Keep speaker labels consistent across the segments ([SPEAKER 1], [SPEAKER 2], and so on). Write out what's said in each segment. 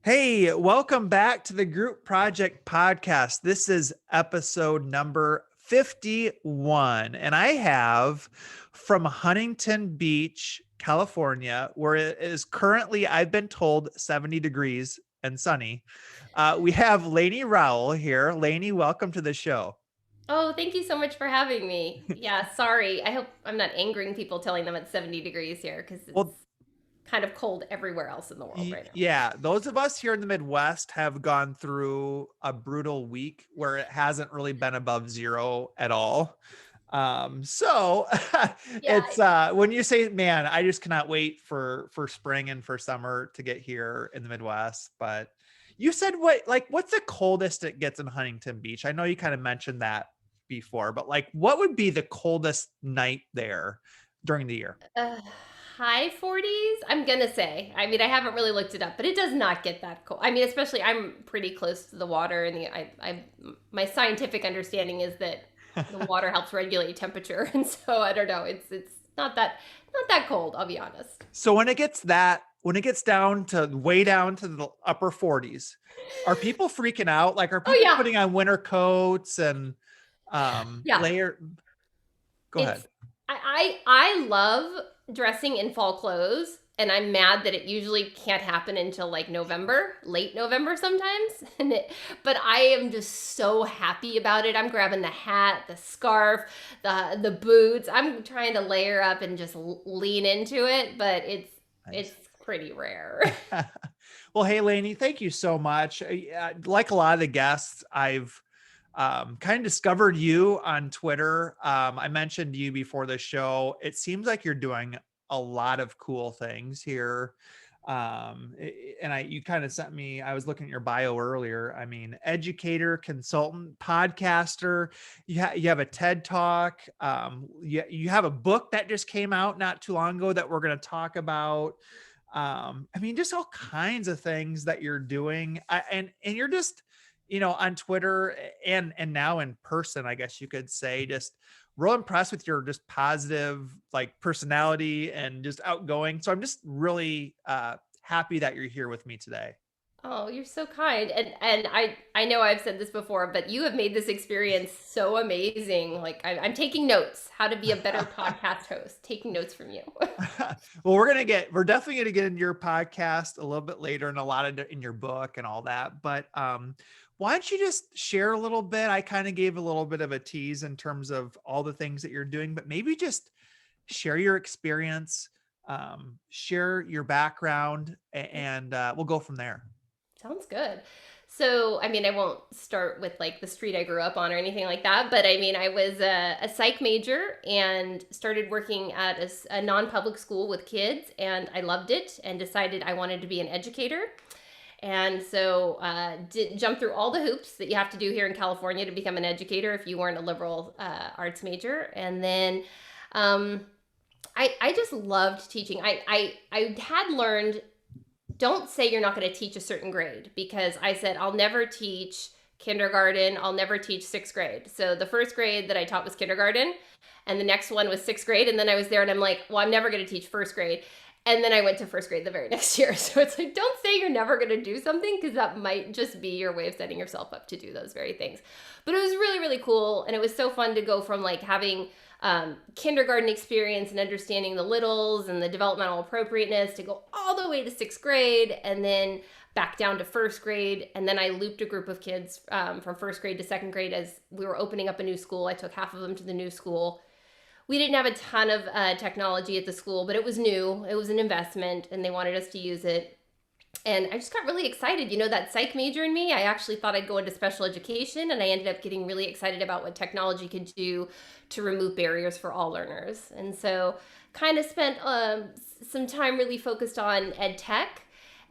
[SPEAKER 1] Hey, welcome back to the Group Project Podcast. This is episode number 51. And I have from Huntington Beach, California, where it is currently, I've been told, 70 degrees and sunny. We have Lainie Rowell here. Lainie, welcome to the show.
[SPEAKER 2] Oh, thank you so much for having me. Yeah, sorry. I hope I'm not angering people telling them it's 70 degrees here because it's
[SPEAKER 1] Well,
[SPEAKER 2] kind of cold everywhere else in the world right now.
[SPEAKER 1] Yeah, those of us here in the Midwest have gone through a brutal week where it hasn't really been above zero at all. So
[SPEAKER 2] Yeah.
[SPEAKER 1] it's when you say, man, I just cannot wait for spring and for summer to get here in the Midwest. But you said what's the coldest it gets in Huntington Beach? I know you kind of mentioned that before, but like what would be the coldest night there during the year?
[SPEAKER 2] Uh, High 40s, I'm gonna say. I mean, I haven't really looked it up, but it does not get that cold. I mean, especially I'm pretty close to the water, and my scientific understanding is that the water helps regulate temperature, and so I don't know. It's not that cold. I'll be honest.
[SPEAKER 1] So when it gets down to way down to the upper 40s, are people freaking out? Like are
[SPEAKER 2] Oh
[SPEAKER 1] people
[SPEAKER 2] yeah,
[SPEAKER 1] putting on winter coats and
[SPEAKER 2] yeah.
[SPEAKER 1] layer go
[SPEAKER 2] It's
[SPEAKER 1] ahead.
[SPEAKER 2] I love dressing in fall clothes, and I'm mad that it usually can't happen until like November, late November sometimes. But I am just so happy about it. I'm grabbing the hat, the scarf, the boots. I'm trying to layer up and just lean into it, but it's
[SPEAKER 1] Nice.
[SPEAKER 2] pretty rare.
[SPEAKER 1] Well, hey Lainey, thank you so much. Like a lot of the guests, I've kind of discovered you on Twitter. I mentioned you before the show. It seems like you're doing a lot of cool things here. And you kind of sent me, I was looking at your bio earlier. I mean, educator, consultant, podcaster, you have a TED talk. You have a book that just came out not too long ago that we're going to talk about. I mean, just all kinds of things that you're doing. And you're just, on Twitter and now in person, I guess you could say, just real impressed with your just positive like personality and just outgoing. So I'm just really happy that you're here with me today.
[SPEAKER 2] Oh, you're so kind. And I know I've said this before, but you have made this experience so amazing. Like I'm taking notes, how to be a better podcast host, taking notes from you.
[SPEAKER 1] Well, we're definitely gonna get into your podcast a little bit later and a lot of in your book and all that. But why don't you just share a little bit? I kind of gave a little bit of a tease in terms of all the things that you're doing, but maybe just share your experience, share your background, and we'll go from there.
[SPEAKER 2] Sounds good. So, I mean, I won't start with like the street I grew up on or anything like that, but I mean, I was a psych major and started working at a non public school with kids, and I loved it and decided I wanted to be an educator. And so, did jump through all the hoops that you have to do here in California to become an educator if you weren't a liberal arts major. And then, um, I just loved teaching. I had learned, don't say you're not going to teach a certain grade, because I said I'll never teach kindergarten, I'll never teach sixth grade. So the first grade that I taught was kindergarten, and the next one was sixth grade. And then I was there and I'm like, well, I'm never going to teach first grade. And then I went to first grade the very next year. So it's like, don't say you're never going to do something, because that might just be your way of setting yourself up to do those very things. But it was really, really cool. And it was so fun to go from like having kindergarten experience and understanding the littles and the developmental appropriateness to go all the way to sixth grade and then back down to first grade. And then I looped a group of kids from first grade to second grade as we were opening up a new school. I took half of them to the new school. We didn't have a ton of technology at the school, but it was new. It was an investment, and they wanted us to use it. And I just got really excited. You know, that psych major in me, I actually thought I'd go into special education, and I ended up getting really excited about what technology could do to remove barriers for all learners. And so, kind of spent some time really focused on ed tech.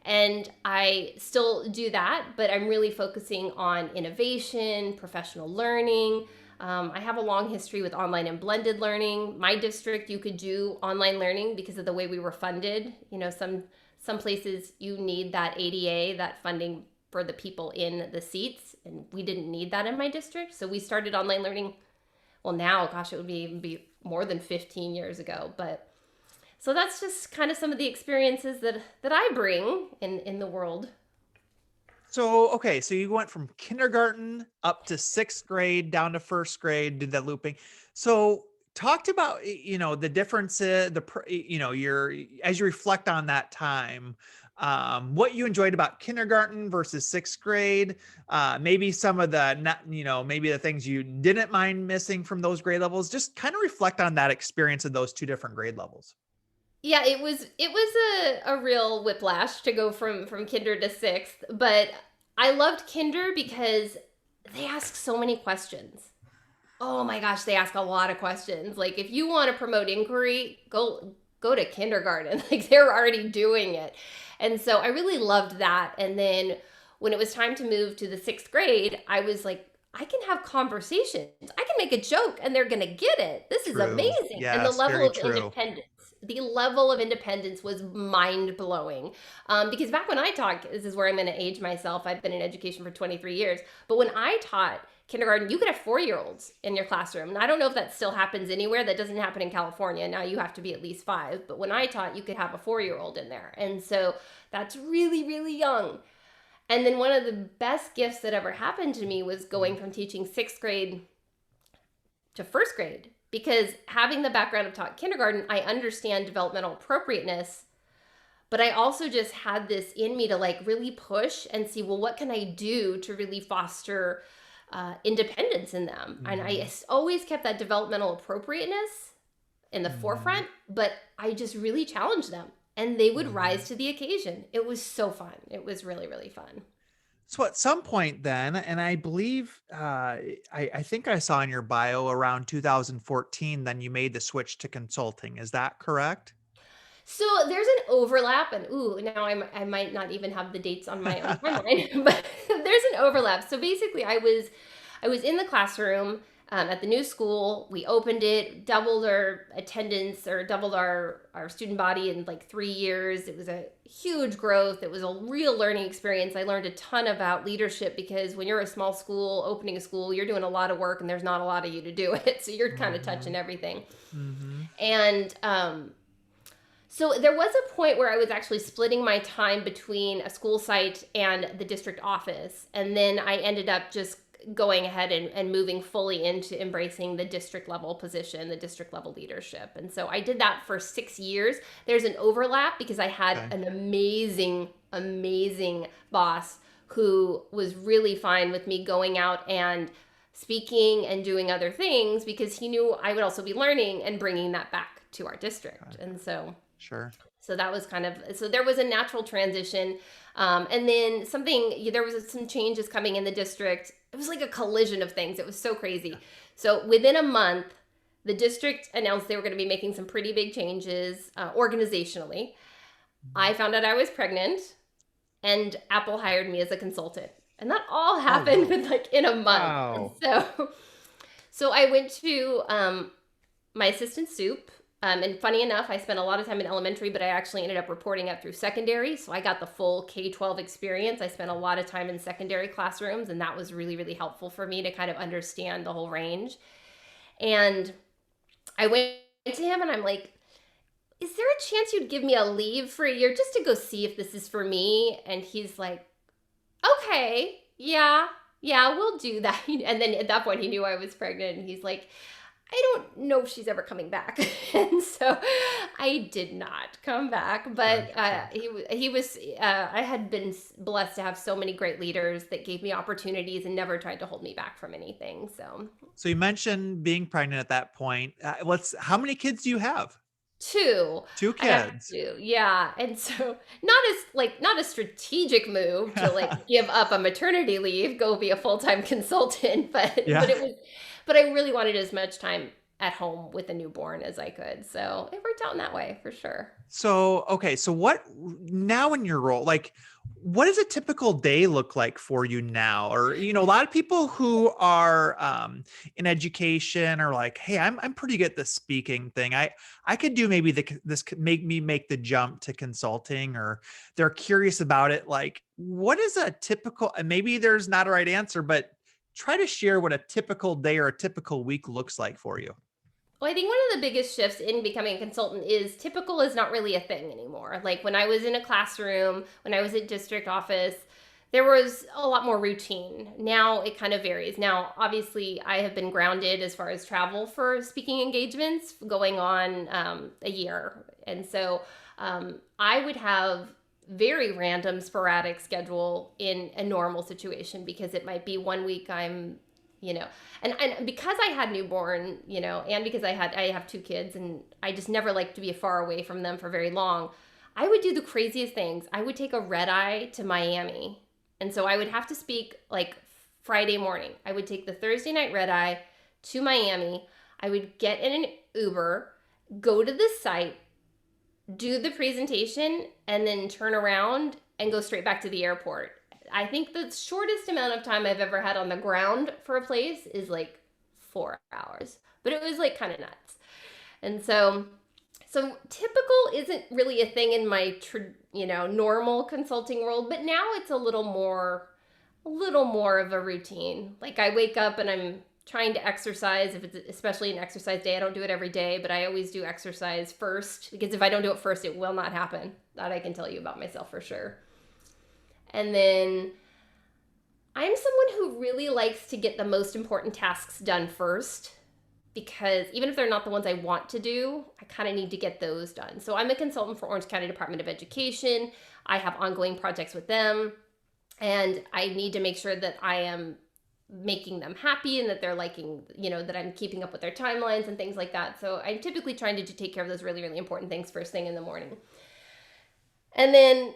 [SPEAKER 2] And I still do that, but I'm really focusing on innovation, professional learning. I have a long history with online and blended learning. My district, you could do online learning because of the way we were funded. You know, some places you need that ADA, that funding for the people in the seats, and we didn't need that in my district. So we started online learning. Well, now, gosh, it would be more than 15 years ago. But so that's just kind of some of the experiences that I bring in the world.
[SPEAKER 1] So, okay, so you went from kindergarten up to sixth grade, down to first grade, did that looping. So, talked about the differences, your as you reflect on that time, what you enjoyed about kindergarten versus sixth grade, maybe some of the not, maybe the things you didn't mind missing from those grade levels. Just kind of reflect on that experience of those two different grade levels.
[SPEAKER 2] Yeah, it was a real whiplash to go from kinder to sixth, but I loved kinder because they ask so many questions. Oh my gosh, they ask a lot of questions. Like if you want to promote inquiry, go to kindergarten. Like they're already doing it. And so I really loved that. And then when it was time to move to the sixth grade, I was like, I can have conversations. I can make a joke and they're going to get it. This is
[SPEAKER 1] True.
[SPEAKER 2] amazing. And the
[SPEAKER 1] Yes,
[SPEAKER 2] level
[SPEAKER 1] very
[SPEAKER 2] of
[SPEAKER 1] true.
[SPEAKER 2] independence, the level of independence was mind blowing. Because back when I taught, this is where I'm going to age myself. I've been in education for 23 years. But when I taught kindergarten, you could have 4-year-olds in your classroom. And I don't know if that still happens anywhere. That doesn't happen in California. Now you have to be at least 5. But when I taught, you could have a 4-year-old in there. And so that's really, really young. And then one of the best gifts that ever happened to me was going from teaching sixth grade to first grade. Because having the background of taught kindergarten, I understand developmental appropriateness, but I also just had this in me to like really push and see, well, what can I do to really foster independence in them? And I
[SPEAKER 1] Mhm.
[SPEAKER 2] always kept that developmental appropriateness in the
[SPEAKER 1] Mhm.
[SPEAKER 2] forefront, but I just really challenged them and they would rise
[SPEAKER 1] Mhm.
[SPEAKER 2] to the occasion. It was so fun. It was really, really fun.
[SPEAKER 1] So at some point then, and I believe I think I saw in your bio around 2014, then you made the switch to consulting. Is that correct?
[SPEAKER 2] So there's an overlap, and ooh, now I might not even have the dates on my own timeline, but there's an overlap. So basically, I was in the classroom at the new school. We opened it, doubled our attendance or doubled our student body in like 3 years. It was a huge growth. It was a real learning experience. I learned a ton about leadership because when you're a small school opening a school, you're doing a lot of work and there's not a lot of you to do it. So you're kind of touching
[SPEAKER 1] Mhm.
[SPEAKER 2] everything.
[SPEAKER 1] Mhm.
[SPEAKER 2] And so there was a point where I was actually splitting my time between a school site and the district office. And then I ended up just going ahead and moving fully into embracing the district level position, the district level leadership. And so I did that for 6 years. There's an overlap because I had
[SPEAKER 1] Okay.
[SPEAKER 2] an amazing, amazing boss who was really fine with me going out and speaking and doing other things because he knew I would also be learning and bringing that back to our district.
[SPEAKER 1] Okay.
[SPEAKER 2] And
[SPEAKER 1] Sure.
[SPEAKER 2] so that was kind of, so there was a natural transition. And then there was some changes coming in the district. It was like a collision of things. It was so crazy. So within a month, the district announced they were going to be making some pretty big changes organizationally.
[SPEAKER 1] Mhm.
[SPEAKER 2] I found out I was pregnant, and Apple hired me as a consultant. And that all
[SPEAKER 1] Oh,
[SPEAKER 2] happened
[SPEAKER 1] wow.
[SPEAKER 2] with like in a month. And
[SPEAKER 1] Wow.
[SPEAKER 2] so I went to my assistant soup. And funny enough, I spent a lot of time in elementary, but I actually ended up reporting up through secondary. So I got the full K-12 experience. I spent a lot of time in secondary classrooms, and that was really, really helpful for me to kind of understand the whole range. And I went to him and I'm like, is there a chance you'd give me a leave for a year just to go see if this is for me? And he's like, okay, yeah, yeah, we'll do that. And then at that point, he knew I was pregnant, and he's like, I don't know if she's ever coming back. And so I did not come back, but
[SPEAKER 1] Good. Good.
[SPEAKER 2] he was I had been blessed to have so many great leaders that gave me opportunities and never tried to hold me back from anything. So
[SPEAKER 1] So you mentioned being pregnant at that point. How many kids do you have?
[SPEAKER 2] two,
[SPEAKER 1] Two
[SPEAKER 2] I have
[SPEAKER 1] kids.
[SPEAKER 2] two, yeah. And so not a strategic move to like give up a maternity leave, go be a full-time consultant, but
[SPEAKER 1] Yeah.
[SPEAKER 2] I really wanted as much time at home with a newborn as I could. So it worked out in that way for sure.
[SPEAKER 1] So, okay. So what now in your role, like what does a typical day look like for you now? Or, a lot of people who are in education are like, hey, I'm pretty good at the speaking thing. I could do maybe this could make me make the jump to consulting, or they're curious about it. Like, what is a typical, and maybe there's not a right answer, but try to share what a typical day or a typical week looks like for you.
[SPEAKER 2] Well, I think one of the biggest shifts in becoming a consultant is typical is not really a thing anymore. Like when I was in a classroom, when I was at district office, There was a lot more routine. Now it kind of varies. Now, obviously, I have been grounded as far as travel for speaking engagements going on a year. And so I would have very random, sporadic schedule in a normal situation because it might be one week I'm, you know, and because I had newborn, and because I have two kids and I just never liked to be far away from them for very long. I would do the craziest things. I would take a red eye to Miami. And so I would have to speak like Friday morning. I would take the Thursday night red eye to Miami. I would get in an Uber, go to the site, do the presentation, and then turn around and go straight back to the airport. I think the shortest amount of time I've ever had on the ground for a place is like 4 hours, but it was like kind of nuts. And so typical isn't really a thing in my normal consulting world, but now it's a little more of a routine. Like I wake up and I'm trying to exercise. If it's especially an exercise day, I don't do it every day, but I always do exercise first, because if I don't do it first, it will not happen. That I can tell you about myself for sure. And then I'm someone who really likes to get the most important tasks done first, because even if they're not the ones I want to do, I kind of need to get those done. So I'm a consultant for Orange County Department of Education. I have ongoing projects with them, and I need to make sure that I am making them happy and that they're liking, that I'm keeping up with their timelines and things like that. So I'm typically trying to take care of those really, really important things first thing in the morning. And then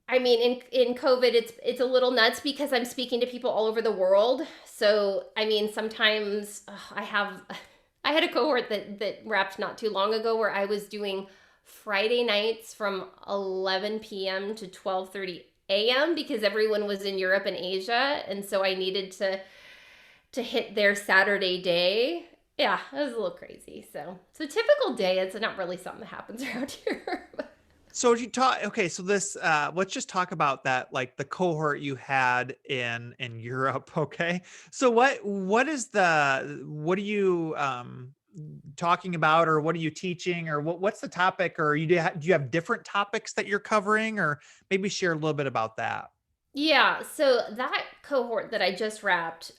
[SPEAKER 2] I mean, in COVID, it's a little nuts because I'm speaking to people all over the world. So, I mean, sometimes I had a cohort that wrapped not too long ago where I was doing Friday nights from 11 p.m. to 12:30 a.m. because everyone was in Europe and Asia, and so I needed to hit their Saturday day. Yeah, it was a little crazy. So typical day. It's not really something that happens around here.
[SPEAKER 1] So you talk, okay, so this, let's just talk about that, like the cohort you had in Europe. Okay. So what are you, talking about, or what are you teaching, or what's the topic, or do you have different topics that you're covering, or maybe share a little bit about that?
[SPEAKER 2] Yeah, so that cohort that I just wrapped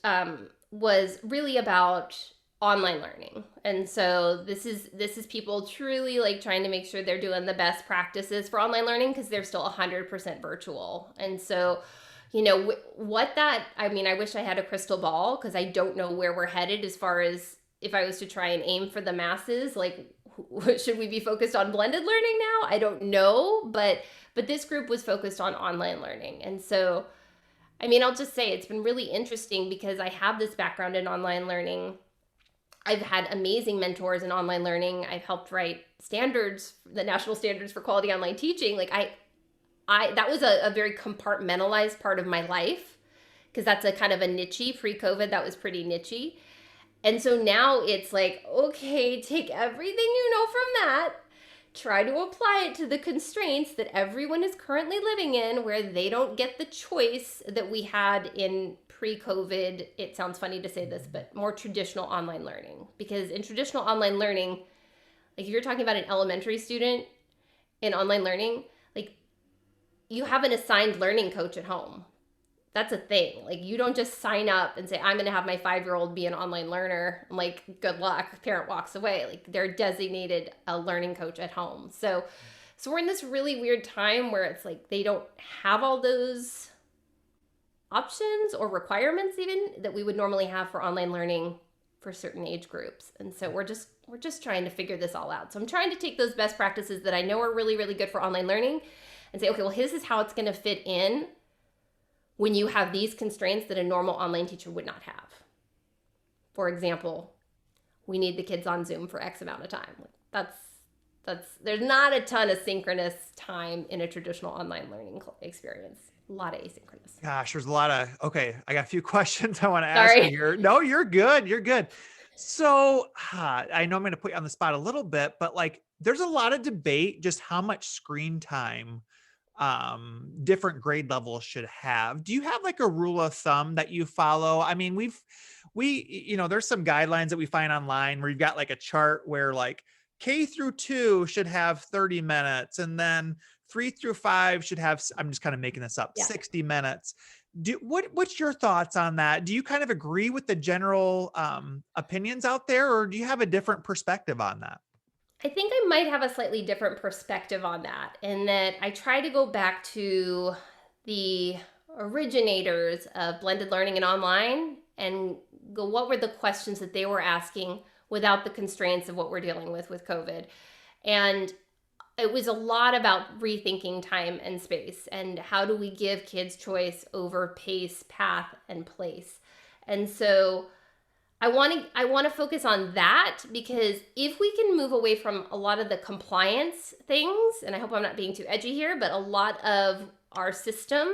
[SPEAKER 2] was really about online learning. And so this is people truly like trying to make sure they're doing the best practices for online learning because they're still 100% virtual. And so, I mean, I wish I had a crystal ball because I don't know where we're headed as far as if I was to try and aim for the masses, like should we be focused on blended learning now? I don't know, but this group was focused on online learning. And so, I mean, I'll just say it's been really interesting because I have this background in online learning. I've had amazing mentors in online learning. I've helped write standards, the national standards for quality online teaching. Like I that was a very compartmentalized part of my life because that's a kind of a niche pre-COVID. That was pretty niche. And so now it's like, okay, take everything you know from that, try to apply it to the constraints that everyone is currently living in where they don't get the choice that we had in pre-COVID. It sounds funny to say this, but more traditional online learning. Because in traditional online learning, like if you're talking about an elementary student in online learning, like you have an assigned learning coach at home. That's a thing. Like you don't just sign up and say, I'm going to have my 5-year-old be an online learner. I'm like, good luck. Parent walks away. Like they're designated a learning coach at home. So we're in this really weird time where it's like they don't have all those options or requirements even that we would normally have for online learning for certain age groups. And so we're just trying to figure this all out. So I'm trying to take those best practices that I know are really, really good for online learning and say, okay, well, this is how it's going to fit in when you have these constraints that a normal online teacher would not have. For example, we need the kids on Zoom for X amount of time. There's not a ton of synchronous time in a traditional online learning experience. A lot of asynchronous.
[SPEAKER 1] Gosh, there's a lot of, okay, I got a few questions I want to ask you
[SPEAKER 2] Sorry.
[SPEAKER 1] here. No, you're good. You're good. So I know I'm going to put you on the spot a little bit, but like there's a lot of debate just how much screen time different grade levels should have. Do you have like a rule of thumb that you follow? I mean, there's some guidelines that we find online where you've got like a chart where like K through 2 should have 30 minutes, and then 3 through 5 should have, I'm just kind of making this up,
[SPEAKER 2] Yeah.
[SPEAKER 1] 60 minutes. What's your thoughts on that? Do you kind of agree with the general opinions out there, or do you have a different perspective on that?
[SPEAKER 2] I think I might have a slightly different perspective on that, in that I try to go back to the originators of blended learning and online and go, what were the questions that they were asking without the constraints of what we're dealing with COVID? And it was a lot about rethinking time and space, and how do we give kids choice over pace, path, and place. And so I want to focus on that, because if we can move away from a lot of the compliance things, and I hope I'm not being too edgy here, but a lot of our system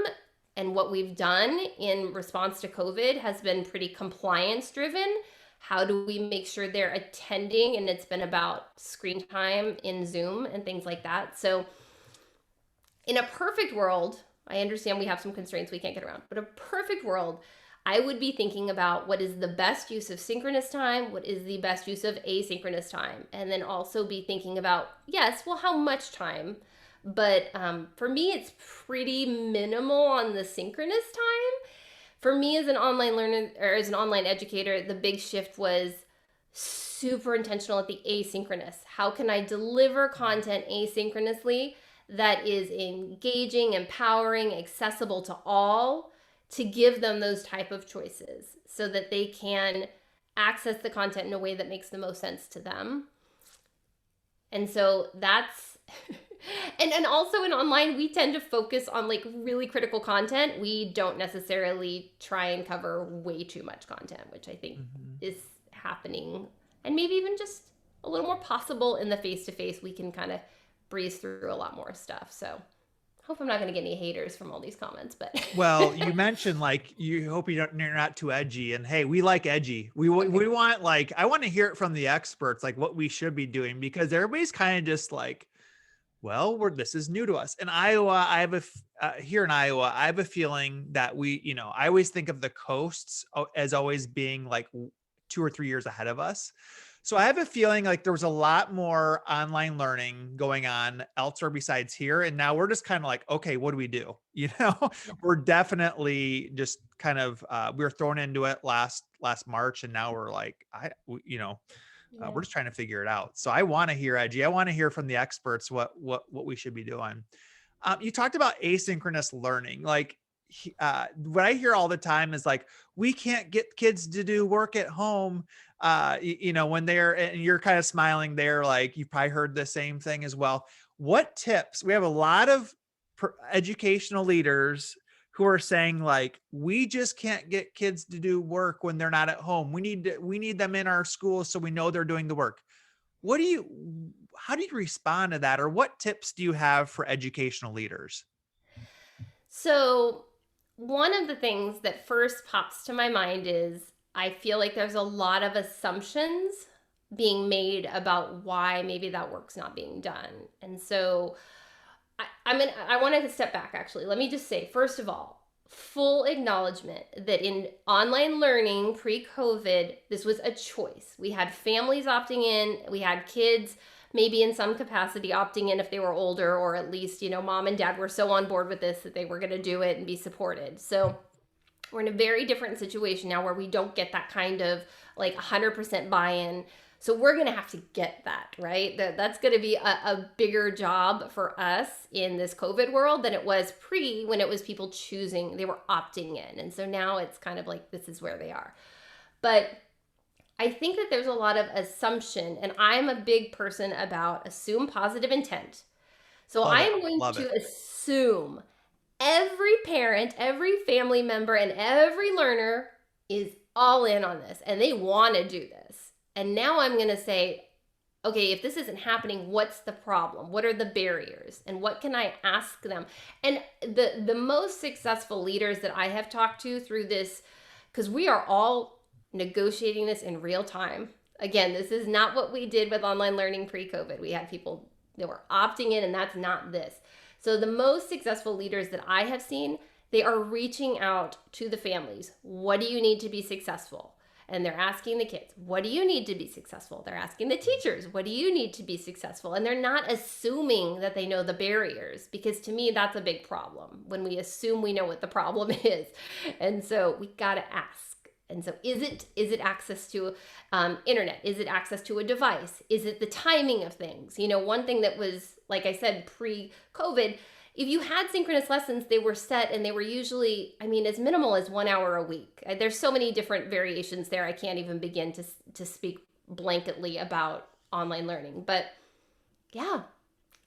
[SPEAKER 2] and what we've done in response to COVID has been pretty compliance driven. How do we make sure they're attending? And it's been about screen time in Zoom and things like that. So in a perfect world, I understand we have some constraints we can't get around, but a perfect world, I would be thinking about what is the best use of synchronous time, what is the best use of asynchronous time, and then also be thinking about, yes, well, how much time? But for me, it's pretty minimal on the synchronous time. For me as an online learner, or as an online educator, the big shift was super intentional at the asynchronous. How can I deliver content asynchronously that is engaging, empowering, accessible to all, to give them those type of choices so that they can access the content in a way that makes the most sense to them. And so that's and also in online, we tend to focus on like really critical content. We don't necessarily try and cover way too much content, which I think is happening, and maybe even just a little more possible in the face-to-face. We can kind of breeze through a lot more stuff. So hope I'm not going to get any haters from all these comments, but
[SPEAKER 1] Well, you mentioned like you hope you're not too edgy, and hey, we like edgy. We want, like, I want to hear it from the experts, like what we should be doing, because everybody's kind of just like, well, this is new to us. In Iowa, here in Iowa, I have a feeling that I always think of the coasts as always being like 2 or 3 years ahead of us. So I have a feeling like there was a lot more online learning going on elsewhere besides here. And now we're just kind of like, okay, what do we do? We're definitely just kind of, we were thrown into it last March. And now we're like, we're just trying to figure it out. So I want to hear edgy. I want to hear from the experts what we should be doing. You talked about asynchronous learning. Like, what I hear all the time is like, we can't get kids to do work at home. When and you're kind of smiling there, like you've probably heard the same thing as well. What tips? We have a lot of educational leaders who are saying like, we just can't get kids to do work when they're not at home. We need them in our schools so we know they're doing the work. How do you respond to that? Or what tips do you have for educational leaders?
[SPEAKER 2] So one of the things that first pops to my mind is, I feel like there's a lot of assumptions being made about why maybe that work's not being done. And so I want to step back actually. Let me just say, first of all, full acknowledgement that in online learning pre-COVID, this was a choice. We had families opting in, we had kids maybe in some capacity opting in if they were older, or at least, mom and dad were so on board with this that they were going to do it and be supported. So we're in a very different situation now where we don't get that kind of like 100% buy-in. So we're going to have to get that, right? That's going to be a bigger job for us in this COVID world than it was when it was people choosing, they were opting in. And so now it's kind of like, this is where they are. But I think that there's a lot of assumption, and I'm a big person about assume positive intent. So I'm going to assume every parent, every family member, and every learner is all in on this and they want to do this. And now I'm going to say, okay, if this isn't happening, what's the problem? What are the barriers? And what can I ask them? And the most successful leaders that I have talked to through this, because we are all negotiating this in real time. Again, this is not what we did with online learning pre-COVID. We had people that were opting in, and that's not this. So the most successful leaders that I have seen, they are reaching out to the families. What do you need to be successful? And they're asking the kids, what do you need to be successful? They're asking the teachers, what do you need to be successful? And they're not assuming that they know the barriers, because to me, that's a big problem when we assume we know what the problem is. And so we got to ask. And so is it access to internet? Is it access to a device? Is it the timing of things? One thing that was, like I said, pre-COVID, if you had synchronous lessons, they were set and they were usually, as minimal as 1 hour a week. There's so many different variations there. I can't even begin to speak blanketly about online learning. But yeah,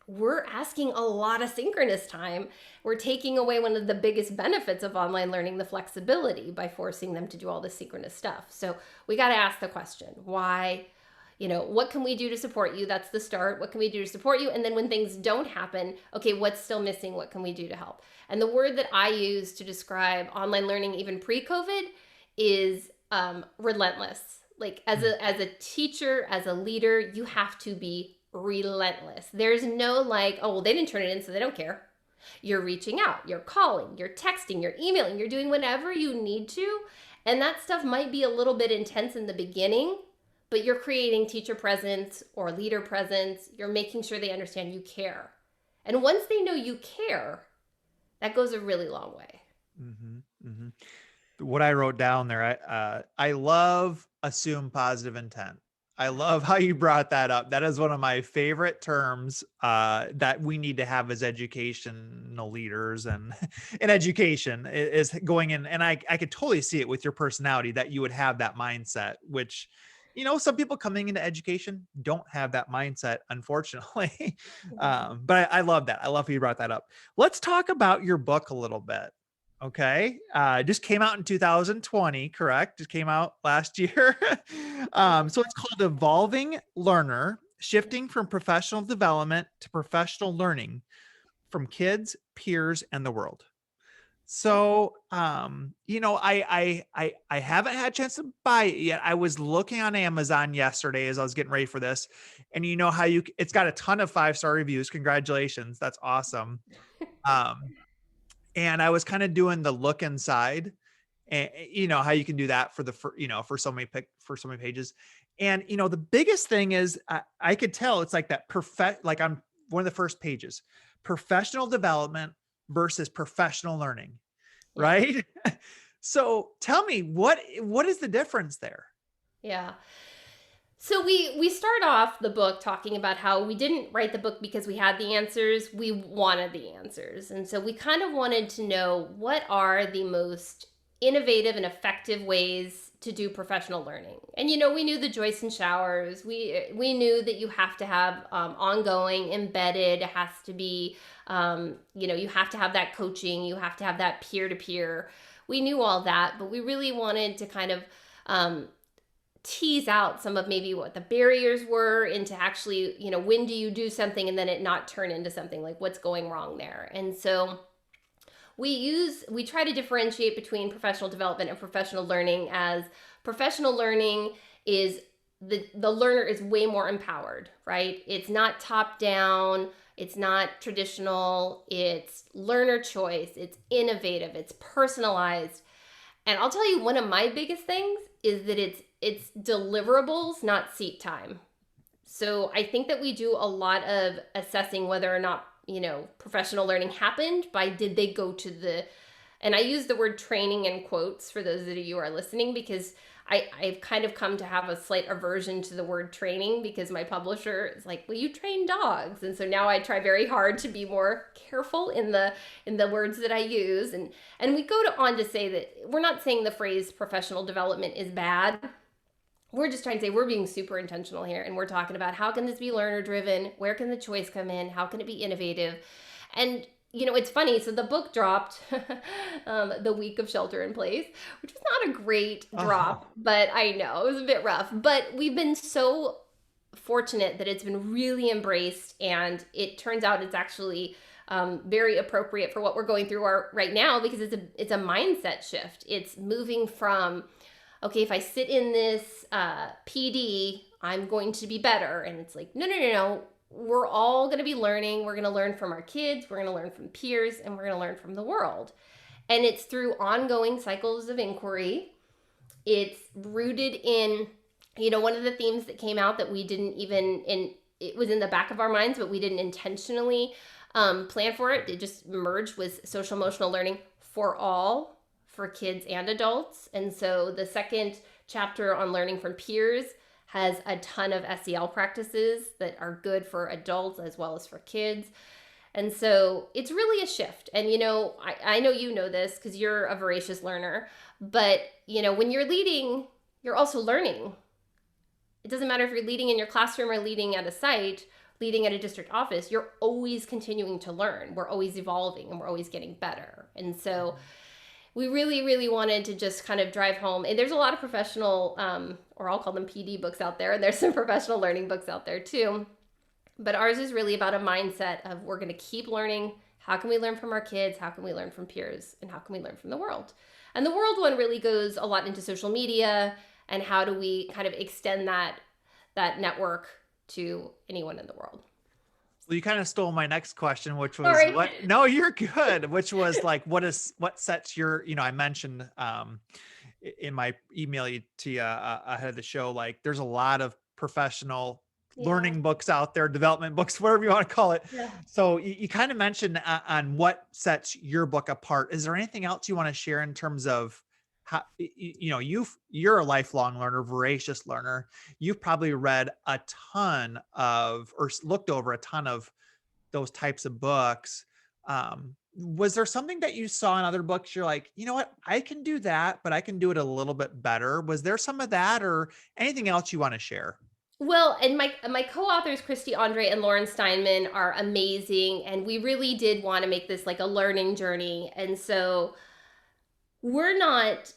[SPEAKER 2] we're asking a lot of synchronous time. We're taking away one of the biggest benefits of online learning, the flexibility, by forcing them to do all this synchronous stuff. So we got to ask the question, why? What can we do to support you? That's the start. What can we do to support you? And then when things don't happen, okay, what's still missing? What can we do to help? And the word that I use to describe online learning, even pre-COVID, is relentless. Like as a teacher, as a leader, you have to be relentless. There's no like, oh, well, they didn't turn it in, so they don't care. You're reaching out, you're calling, you're texting, you're emailing, you're doing whatever you need to. And that stuff might be a little bit intense in the beginning, but you're creating teacher presence or leader presence. You're making sure they understand you care. And once they know you care, that goes a really long way.
[SPEAKER 1] Mm-hmm, mm-hmm. What I wrote down there, I love assume positive intent. I love how you brought that up. That is one of my favorite terms that we need to have as educational leaders and in education is going in. And I could totally see it with your personality that you would have that mindset, which, some people coming into education don't have that mindset, unfortunately. But I love that. I love how you brought that up. Let's talk about your book a little bit. Okay. Just came out in 2020, correct? Just came out last year. So it's called Evolving Learner, Shifting from Professional Development to Professional Learning from Kids, Peers, and the World. So, I haven't had a chance to buy it yet. I was looking on Amazon yesterday as I was getting ready for this, and you know how it's got a ton of 5-star reviews. Congratulations. That's awesome. And I was kind of doing the look inside, and how you can do that for so many pages. And the biggest thing is I could tell it's like that like on one of the first pages, professional development versus professional learning, right? So tell me what is the difference there?
[SPEAKER 2] Yeah. So we start off the book talking about how we didn't write the book because we had the answers. We wanted the answers. And so we kind of wanted to know what are the most innovative and effective ways to do professional learning. And we knew the joists and showers. We knew that you have to have ongoing, embedded. It has to be, you have to have that coaching. You have to have that peer-to-peer. We knew all that, but we really wanted to kind of tease out some of maybe what the barriers were into actually, when do you do something and then it not turn into something, like what's going wrong there. And so we try to differentiate between professional development and professional learning, as professional learning is the learner is way more empowered, right? It's not top down. It's not traditional. It's learner choice. It's innovative. It's personalized. And I'll tell you, one of my biggest things is that it's deliverables, not seat time. So I think that we do a lot of assessing whether or not, professional learning happened by did they go to and I use the word training in quotes for those of you who are listening, because I've kind of come to have a slight aversion to the word training, because my publisher is like, well, you train dogs. And so now I try very hard to be more careful in the words that I use. And we go on to say that we're not saying the phrase professional development is bad. We're just trying to say we're being super intentional here. And we're talking about how can this be learner driven? Where can the choice come in? How can it be innovative? And it's funny. So the book dropped the week of shelter in place, which was not a great drop, but I know it was a bit rough. But we've been so fortunate that it's been really embraced, and it turns out it's actually very appropriate for what we're going through right now, because it's a mindset shift. It's moving from, okay, if I sit in this PD, I'm going to be better. And it's like, no. We're all going to be learning. We're going to learn from our kids. We're going to learn from peers, and we're going to learn from the world. And it's through ongoing cycles of inquiry It's rooted in, one of the themes that came out that we didn't even, it was in the back of our minds, but we didn't intentionally plan for it. It just merged with social emotional learning for all, for kids and adults. And so the second chapter on learning from peers has a ton of SEL practices that are good for adults as well as for kids. And so it's really a shift. And, I know you know this because you're a voracious learner, but, when you're leading, you're also learning. It doesn't matter if you're leading in your classroom or leading at a site, leading at a district office, you're always continuing to learn. We're always evolving and we're always getting better. And so we really, really wanted to just kind of drive home. And there's a lot of professional, or I'll call them PD books out there. And there's some professional learning books out there too. But ours is really about a mindset of we're going to keep learning. How can we learn from our kids? How can we learn from peers? And how can we learn from the world? And the world one really goes a lot into social media and how do we kind of extend that network to anyone in the world.
[SPEAKER 1] Well, you kind of stole my next question, which was
[SPEAKER 2] Sorry.
[SPEAKER 1] what? No, you're good. Which was like, what sets your? I mentioned in my email to you ahead of the show, like there's a lot of professional learning books out there, development books, whatever you want to call it.
[SPEAKER 2] Yeah.
[SPEAKER 1] So you kind of mentioned on what sets your book apart. Is there anything else you want to share in terms of how, you're a lifelong learner, voracious learner. You've probably read a ton of, or looked over a ton of those types of books. Was there something that you saw in other books? You're like, you know what, I can do that, but I can do it a little bit better. Was there some of that or anything else you want to share?
[SPEAKER 2] Well, and my co-authors, Christy Andre and Lauren Steinman, are amazing. And we really did want to make this like a learning journey. And so we're not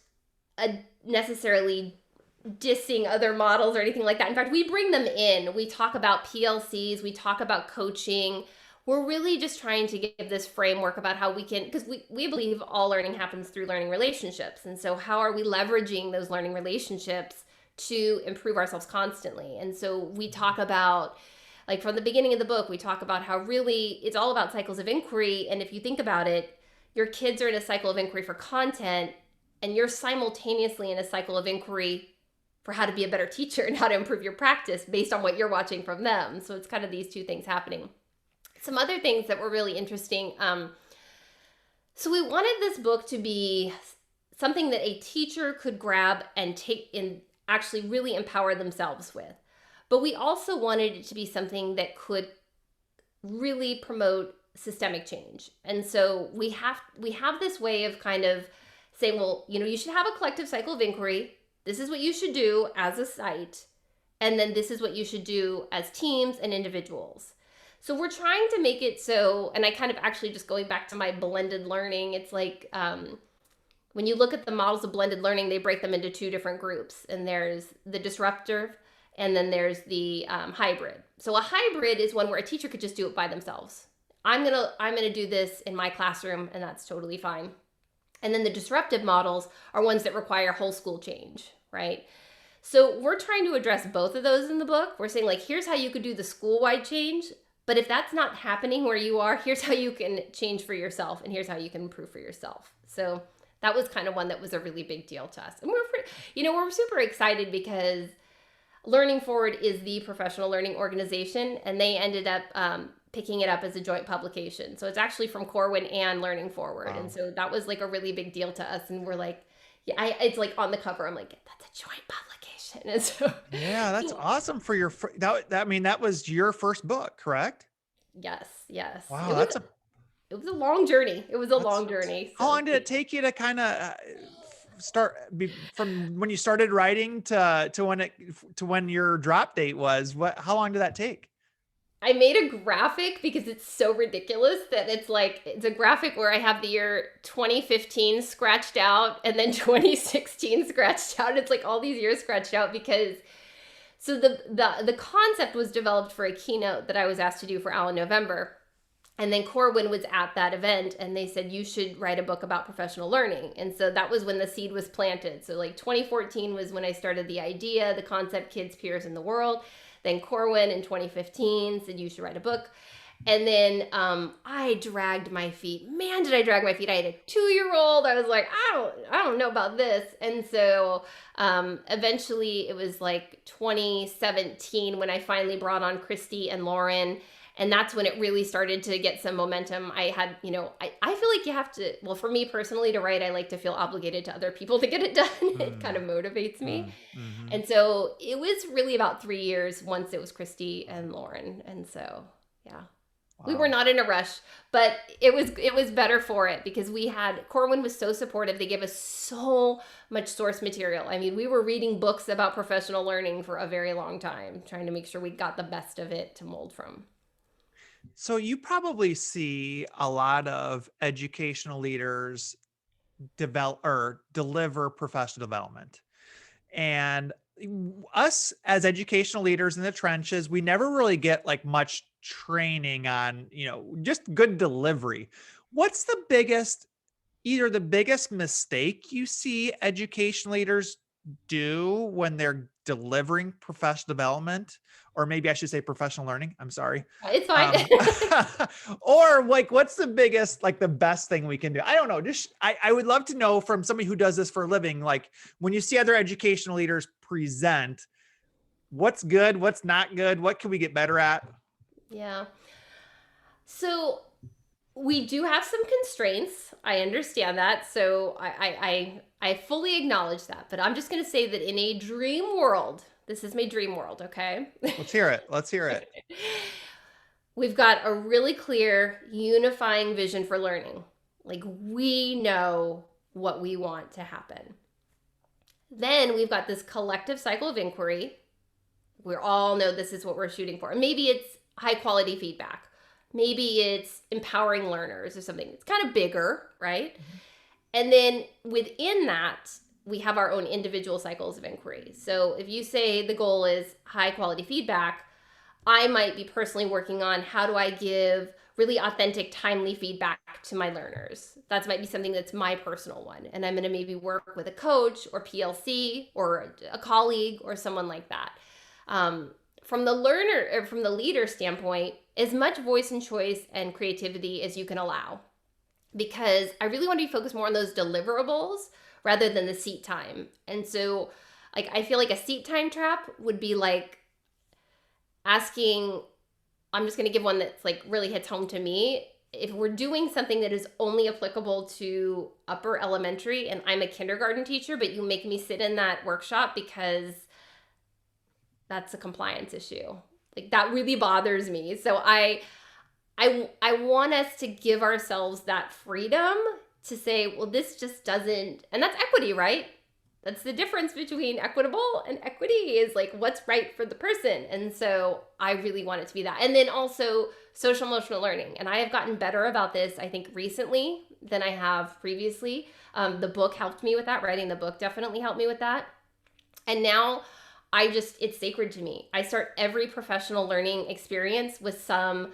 [SPEAKER 2] necessarily dissing other models or anything like that. In fact, we bring them in. We talk about PLCs. We talk about coaching. We're really just trying to give this framework about how we can, because we believe all learning happens through learning relationships. And so how are we leveraging those learning relationships to improve ourselves constantly? And so we talk about, like from the beginning of the book, we talk about how really it's all about cycles of inquiry. And if you think about it, your kids are in a cycle of inquiry for content, and you're simultaneously in a cycle of inquiry for how to be a better teacher and how to improve your practice based on what you're watching from them. So it's kind of these two things happening. Some other things that were really interesting. So we wanted this book to be something that a teacher could grab and take and actually really empower themselves with. But we also wanted it to be something that could really promote systemic change. And so we have this way of kind of saying, well, you should have a collective cycle of inquiry. This is what you should do as a site. And then this is what you should do as teams and individuals. So we're trying to make it so, and I kind of actually just going back to my blended learning, it's like when you look at the models of blended learning, they break them into two different groups. And there's the disruptive, and then there's the hybrid. So a hybrid is one where a teacher could just do it by themselves. I'm gonna do this in my classroom, and that's totally fine. And then the disruptive models are ones that require whole school change, right? So we're trying to address both of those in the book. We're saying, like, here's how you could do the school-wide change, but if that's not happening where you are, here's how you can change for yourself, and here's how you can improve for yourself. So that was kind of one that was a really big deal to us. And we're super excited because Learning Forward is the professional learning organization, and they ended up picking it up as a joint publication. So it's actually from Corwin and Learning Forward. Wow. And so that was like a really big deal to us. And we're like, yeah, it's like on the cover, I'm like, that's a joint publication. And so
[SPEAKER 1] yeah, that's awesome for your, that was your first book, correct?
[SPEAKER 2] Yes.
[SPEAKER 1] Wow.
[SPEAKER 2] It was a long journey. It was a long journey.
[SPEAKER 1] How long did it take you to kind of from when you started writing to when your drop date was? How long did that take?
[SPEAKER 2] I made a graphic because it's so ridiculous that it's a graphic where I have the year 2015 scratched out and then 2016 scratched out. It's like all these years scratched out because so the concept was developed for a keynote that I was asked to do for Al in November. And then Corwin was at that event and they said, you should write a book about professional learning. And so that was when the seed was planted. So like 2014 was when I started the idea, the concept, kids, peers, in the world. Then Corwin in 2015 said, you should write a book. And then I dragged my feet. Man, did I drag my feet. I had a 2-year-old. I was like, I don't know about this. And so eventually it was like 2017 when I finally brought on Christy and Lauren. And that's when it really started to get some momentum. I had, I feel like you have to, well, for me personally to write, I like to feel obligated to other people to get it done. It kind of
[SPEAKER 1] Mm,
[SPEAKER 2] motivates me.
[SPEAKER 1] mm-hmm.
[SPEAKER 2] And so it was really about 3 years once it was Christy and Lauren. And so, yeah. We were
[SPEAKER 1] Wow.
[SPEAKER 2] not in a rush, but it was better for it because we had Corwin was so supportive. They gave us so much source material. I mean, we were reading books about professional learning for a very long time, trying to make sure we got the best of it to mold from.
[SPEAKER 1] So you probably see a lot of educational leaders develop or deliver professional development. And us as educational leaders in the trenches, we never really get like much training on, just good delivery. What's the biggest, either the biggest mistake you see education leaders do when they're delivering professional development, or maybe I should say professional learning? I'm sorry.
[SPEAKER 2] It's fine.
[SPEAKER 1] Um, or like, what's the biggest, like the best thing we can do? I don't know. Just, I would love to know from somebody who does this for a living, like when you see other educational leaders present, what's good, what's not good, what can we get better at?
[SPEAKER 2] Yeah. So we do have some constraints. I understand that. So I fully acknowledge that. But I'm just going to say that in a dream world, this is my dream world, okay?
[SPEAKER 1] Let's hear it. Let's hear it.
[SPEAKER 2] We've got a really clear unifying vision for learning. Like we know what we want to happen. Then we've got this collective cycle of inquiry. We all know this is what we're shooting for. Maybe it's high quality feedback. Maybe it's empowering learners or something. It's kind of bigger, right? And then within that, we have our own individual cycles of inquiry. So if you say the goal is high quality feedback, I might be personally working on how do I give really authentic, timely feedback to my learners. That might be something that's my personal one. And I'm going to maybe work with a coach or PLC or a colleague or someone like that. From the learner or from the leader standpoint, as much voice and choice and creativity as you can allow. Because I really want to be focused more on those deliverables rather than the seat time. And so, like, I feel like a seat time trap would be like asking, I'm just going to give one that's like really hits home to me. If we're doing something that is only applicable to upper elementary and I'm a kindergarten teacher, but you make me sit in that workshop because that's a compliance issue. Like that really bothers me. So I want us to give ourselves that freedom to say, well, this just doesn't, and that's equity, right? That's the difference between equitable and equity is like what's right for the person. And so I really want it to be that. And then also social emotional learning. And I have gotten better about this, I think, recently than I have previously. The book helped me with that. Writing the book definitely helped me with that. And now it's sacred to me. I start every professional learning experience with some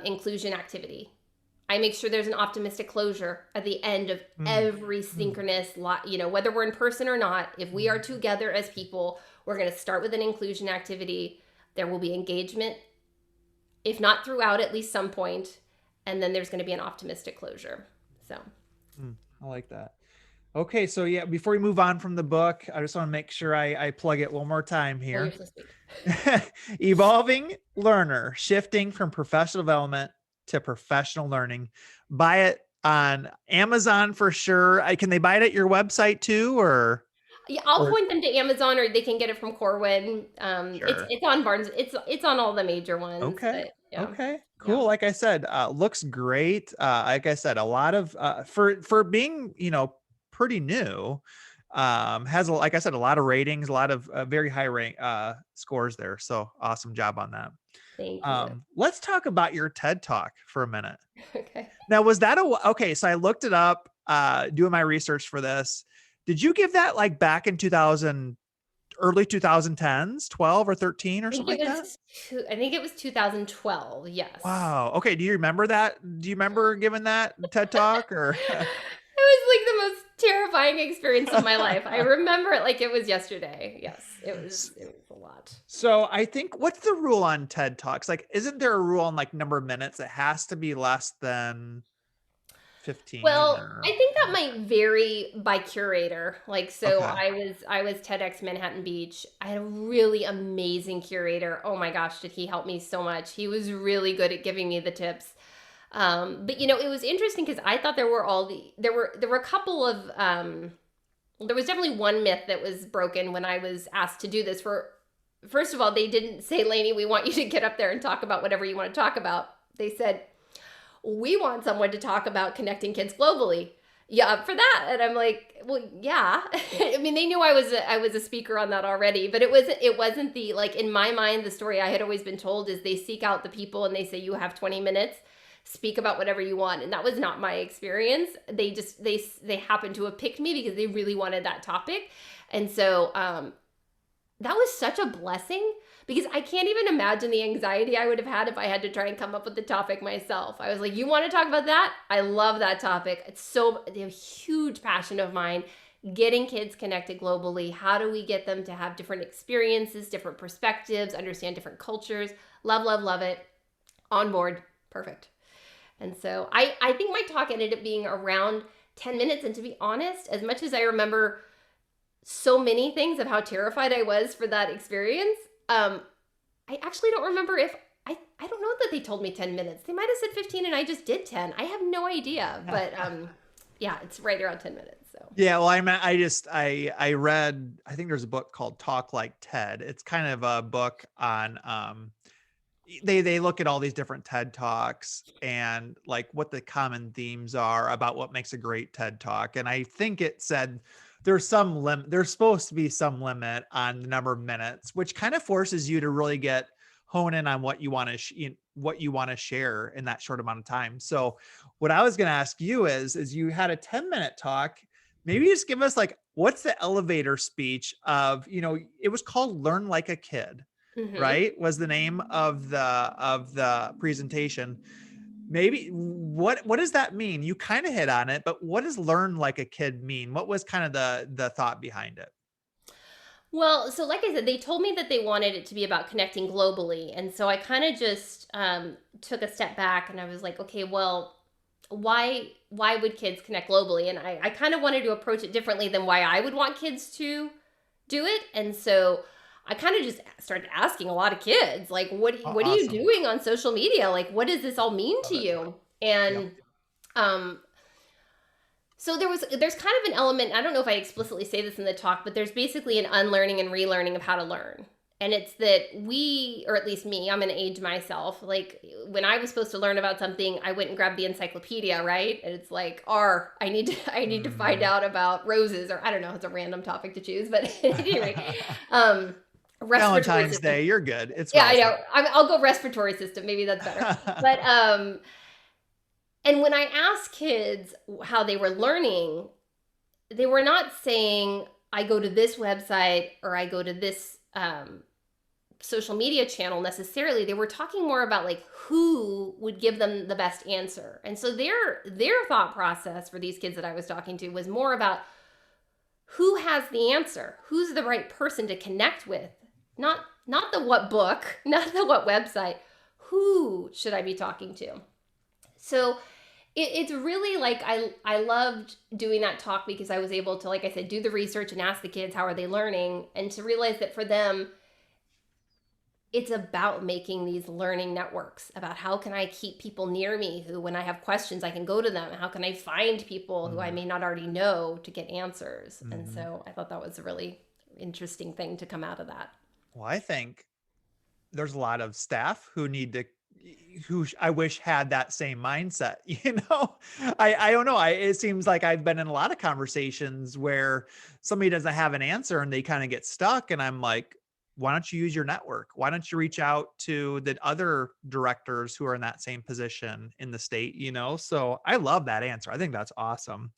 [SPEAKER 2] inclusion activity. I make sure there's an optimistic closure at the end of
[SPEAKER 1] Mm,
[SPEAKER 2] every
[SPEAKER 1] mm,
[SPEAKER 2] synchronous, whether we're in person or not. If we are
[SPEAKER 1] mm.
[SPEAKER 2] together as people, we're going to start with an inclusion activity. There will be engagement, if not throughout, at least some point, and then there's going to be an optimistic closure. So,
[SPEAKER 1] I like that. Okay, so yeah, before we move on from the book, I just want to make sure I plug it one more time
[SPEAKER 2] oh, you're
[SPEAKER 1] here.
[SPEAKER 2] so sweet.
[SPEAKER 1] Evolving Learner, Shifting from Professional Development to Professional Learning. Buy it on Amazon for sure. Can they buy it at your website too,
[SPEAKER 2] Yeah, I'll
[SPEAKER 1] or
[SPEAKER 2] point them to Amazon, or they can get it from Corwin. It's
[SPEAKER 1] sure?
[SPEAKER 2] it's on Barnes. It's on all the major ones,
[SPEAKER 1] Okay.
[SPEAKER 2] but yeah,
[SPEAKER 1] Okay.
[SPEAKER 2] yeah.
[SPEAKER 1] Cool. Like I said, looks great. Like I said, a lot of for being, pretty new, has like I said, a lot of ratings, a lot of very high rank scores there. So awesome job on that.
[SPEAKER 2] Thank you.
[SPEAKER 1] Let's talk about your TED Talk for a minute.
[SPEAKER 2] Okay.
[SPEAKER 1] Now, was that okay? So I looked it up, doing my research for this. Did you give that like back in 2000, early 2010s, 12 or 13 or something like that?
[SPEAKER 2] I think it was 2012. Yes.
[SPEAKER 1] Wow. Okay. Do you remember that? Do you remember giving that TED Talk or?
[SPEAKER 2] It was like the most terrifying experience of my life. I remember it like it was yesterday. Yes, it was a lot.
[SPEAKER 1] So I think, what's the rule on TED Talks? Like, isn't there a rule on like number of minutes? It has to be less than 15
[SPEAKER 2] Well, I
[SPEAKER 1] or
[SPEAKER 2] think that might vary by curator. Like, so
[SPEAKER 1] okay.
[SPEAKER 2] I was TEDx Manhattan Beach. I had a really amazing curator. Oh my gosh, did he help me so much? He was really good at giving me the tips. But you know, it was interesting because I thought there were a couple of there was definitely one myth that was broken when I was asked to do this. For first of all, they didn't say, Lainie, we want you to get up there and talk about whatever you want to talk about. They said, we want someone to talk about connecting kids globally. Yeah, up for that. And I'm like, well, yeah. I mean, they knew I was a speaker on that already, but it wasn't the, like, in my mind, the story I had always been told is they seek out the people and they say, you have 20 minutes, speak about whatever you want. And that was not my experience. They just they happened to have picked me because they really wanted that topic. And so that was such a blessing because I can't even imagine the anxiety I would have had if I had to try and come up with the topic myself. I was like, you want to talk about that? I love that topic. It's so a huge passion of mine. Getting kids connected globally. How do we get them to have different experiences, different perspectives, understand different cultures? Love, love, love it. On board. Perfect. And so I think my talk ended up being around 10 minutes. And to be honest, as much as I remember so many things of how terrified I was for that experience, I actually don't remember if I don't know that they told me 10 minutes. They might have said 15 and I just did 10. I have no idea. But yeah, it's right around 10 minutes. So
[SPEAKER 1] Yeah, well, I read, I think there's a book called Talk Like TED. It's kind of a book on they look at all these different TED Talks and like what the common themes are about what makes a great TED Talk. And I think it said there's supposed to be some limit on the number of minutes, which kind of forces you to really hone in on what you want to share in that short amount of time. So what I was going to ask you is you had a 10-minute talk. Maybe just give us like, what's the elevator speech of, it was called Learn Like a Kid,
[SPEAKER 2] mm-hmm.
[SPEAKER 1] right? Was the name of the presentation. Maybe what does that mean? You kind of hit on it, but what does Learn Like a Kid mean? What was kind of the thought behind it?
[SPEAKER 2] Well, so like I said, they told me that they wanted it to be about connecting globally. And so I kind of just took a step back and I was like, okay, well, why would kids connect globally? And I kind of wanted to approach it differently than why I would want kids to do it. And so I kind of just started asking a lot of kids, like, what are you
[SPEAKER 1] Awesome.
[SPEAKER 2] doing on social media? Like, what does this all mean
[SPEAKER 1] Love
[SPEAKER 2] to
[SPEAKER 1] it.
[SPEAKER 2] you?
[SPEAKER 1] Yep.
[SPEAKER 2] And so there's kind of an element, I don't know if I explicitly say this in the talk, but there's basically an unlearning and relearning of how to learn. And it's that we, or at least me, I'm going to age myself. Like when I was supposed to learn about something, I went and grabbed the encyclopedia, right? And it's like, I need to find
[SPEAKER 1] Mhm.
[SPEAKER 2] out about roses, or I don't know, it's a random topic to choose, but anyway, respiratory
[SPEAKER 1] Valentine's
[SPEAKER 2] system.
[SPEAKER 1] Day, you're good. It's
[SPEAKER 2] Yeah, I
[SPEAKER 1] relative.
[SPEAKER 2] know. I'll go respiratory system. Maybe that's better. But and when I asked kids how they were learning, they were not saying, I go to this website or I go to this social media channel necessarily. They were talking more about like who would give them the best answer. And so their thought process for these kids that I was talking to was more about who has the answer, who's the right person to connect with, not the what book, not the what website, who should I be talking to. So it's really like I loved doing that talk because I was able to, like I said, do the research and ask the kids how are they learning, and to realize that for them it's about making these learning networks, about how can I keep people near me who, when I have questions, I can go to them, how can I find people who I
[SPEAKER 1] Mhm.
[SPEAKER 2] may not already know to get answers. And
[SPEAKER 1] Mhm.
[SPEAKER 2] so I thought that was a really interesting thing to come out of that.
[SPEAKER 1] Well, I think there's a lot of staff who I wish had that same mindset. I don't know. It seems like I've been in a lot of conversations where somebody doesn't have an answer and they kind of get stuck. And I'm like, why don't you use your network? Why don't you reach out to the other directors who are in that same position in the state? So I love that answer. I think that's awesome.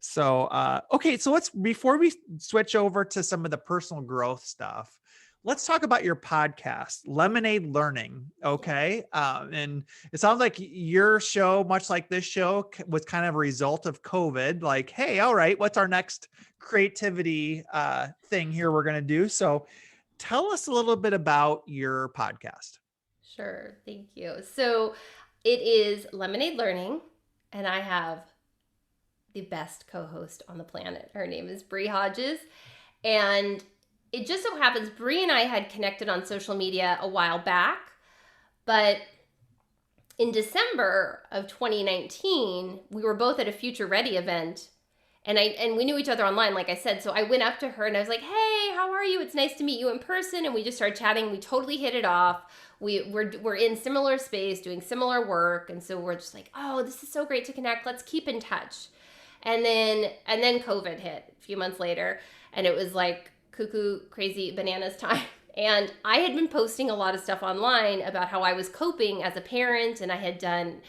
[SPEAKER 1] So, okay. So before we switch over to some of the personal growth stuff, let's talk about your podcast, Lemonade Learning.
[SPEAKER 2] Yeah.
[SPEAKER 1] Okay. And it sounds like your show, much like this show, was kind of a result of COVID. Like, hey, all right, what's our next creativity thing here we're going to do? So tell us a little bit about your podcast.
[SPEAKER 2] Sure. Thank you. So it is Lemonade Learning, and I have the best co-host on the planet. Her name is Bree Hodges, and it just so happens Bree and I had connected on social media a while back, but in December of 2019, we were both at a Future Ready event, and we knew each other online, like I said. So I went up to her and I was like, "Hey, how are you? It's nice to meet you in person." And we just started chatting. We totally hit it off. We're in similar space, doing similar work, and so we're just like, "Oh, this is so great to connect. Let's keep in touch." And then COVID hit a few months later, and it was like cuckoo crazy bananas time. And I had been posting a lot of stuff online about how I was coping as a parent, and I had done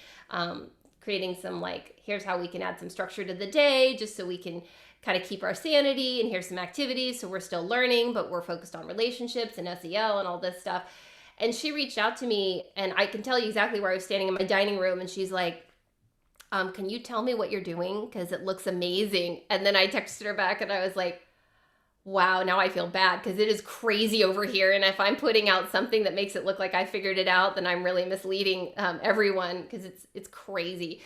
[SPEAKER 2] creating some, like, here's how we can add some structure to the day just so we can kind of keep our sanity, and here's some activities so we're still learning but we're focused on relationships and SEL and all this stuff. And she reached out to me, and I can tell you exactly where I was standing in my dining room, and she's like, can you tell me what you're doing, because it looks amazing. And then I texted her back and I was like, wow, now I feel bad because it is crazy over here. And if I'm putting out something that makes it look like I figured it out, then I'm really misleading everyone, because it's crazy.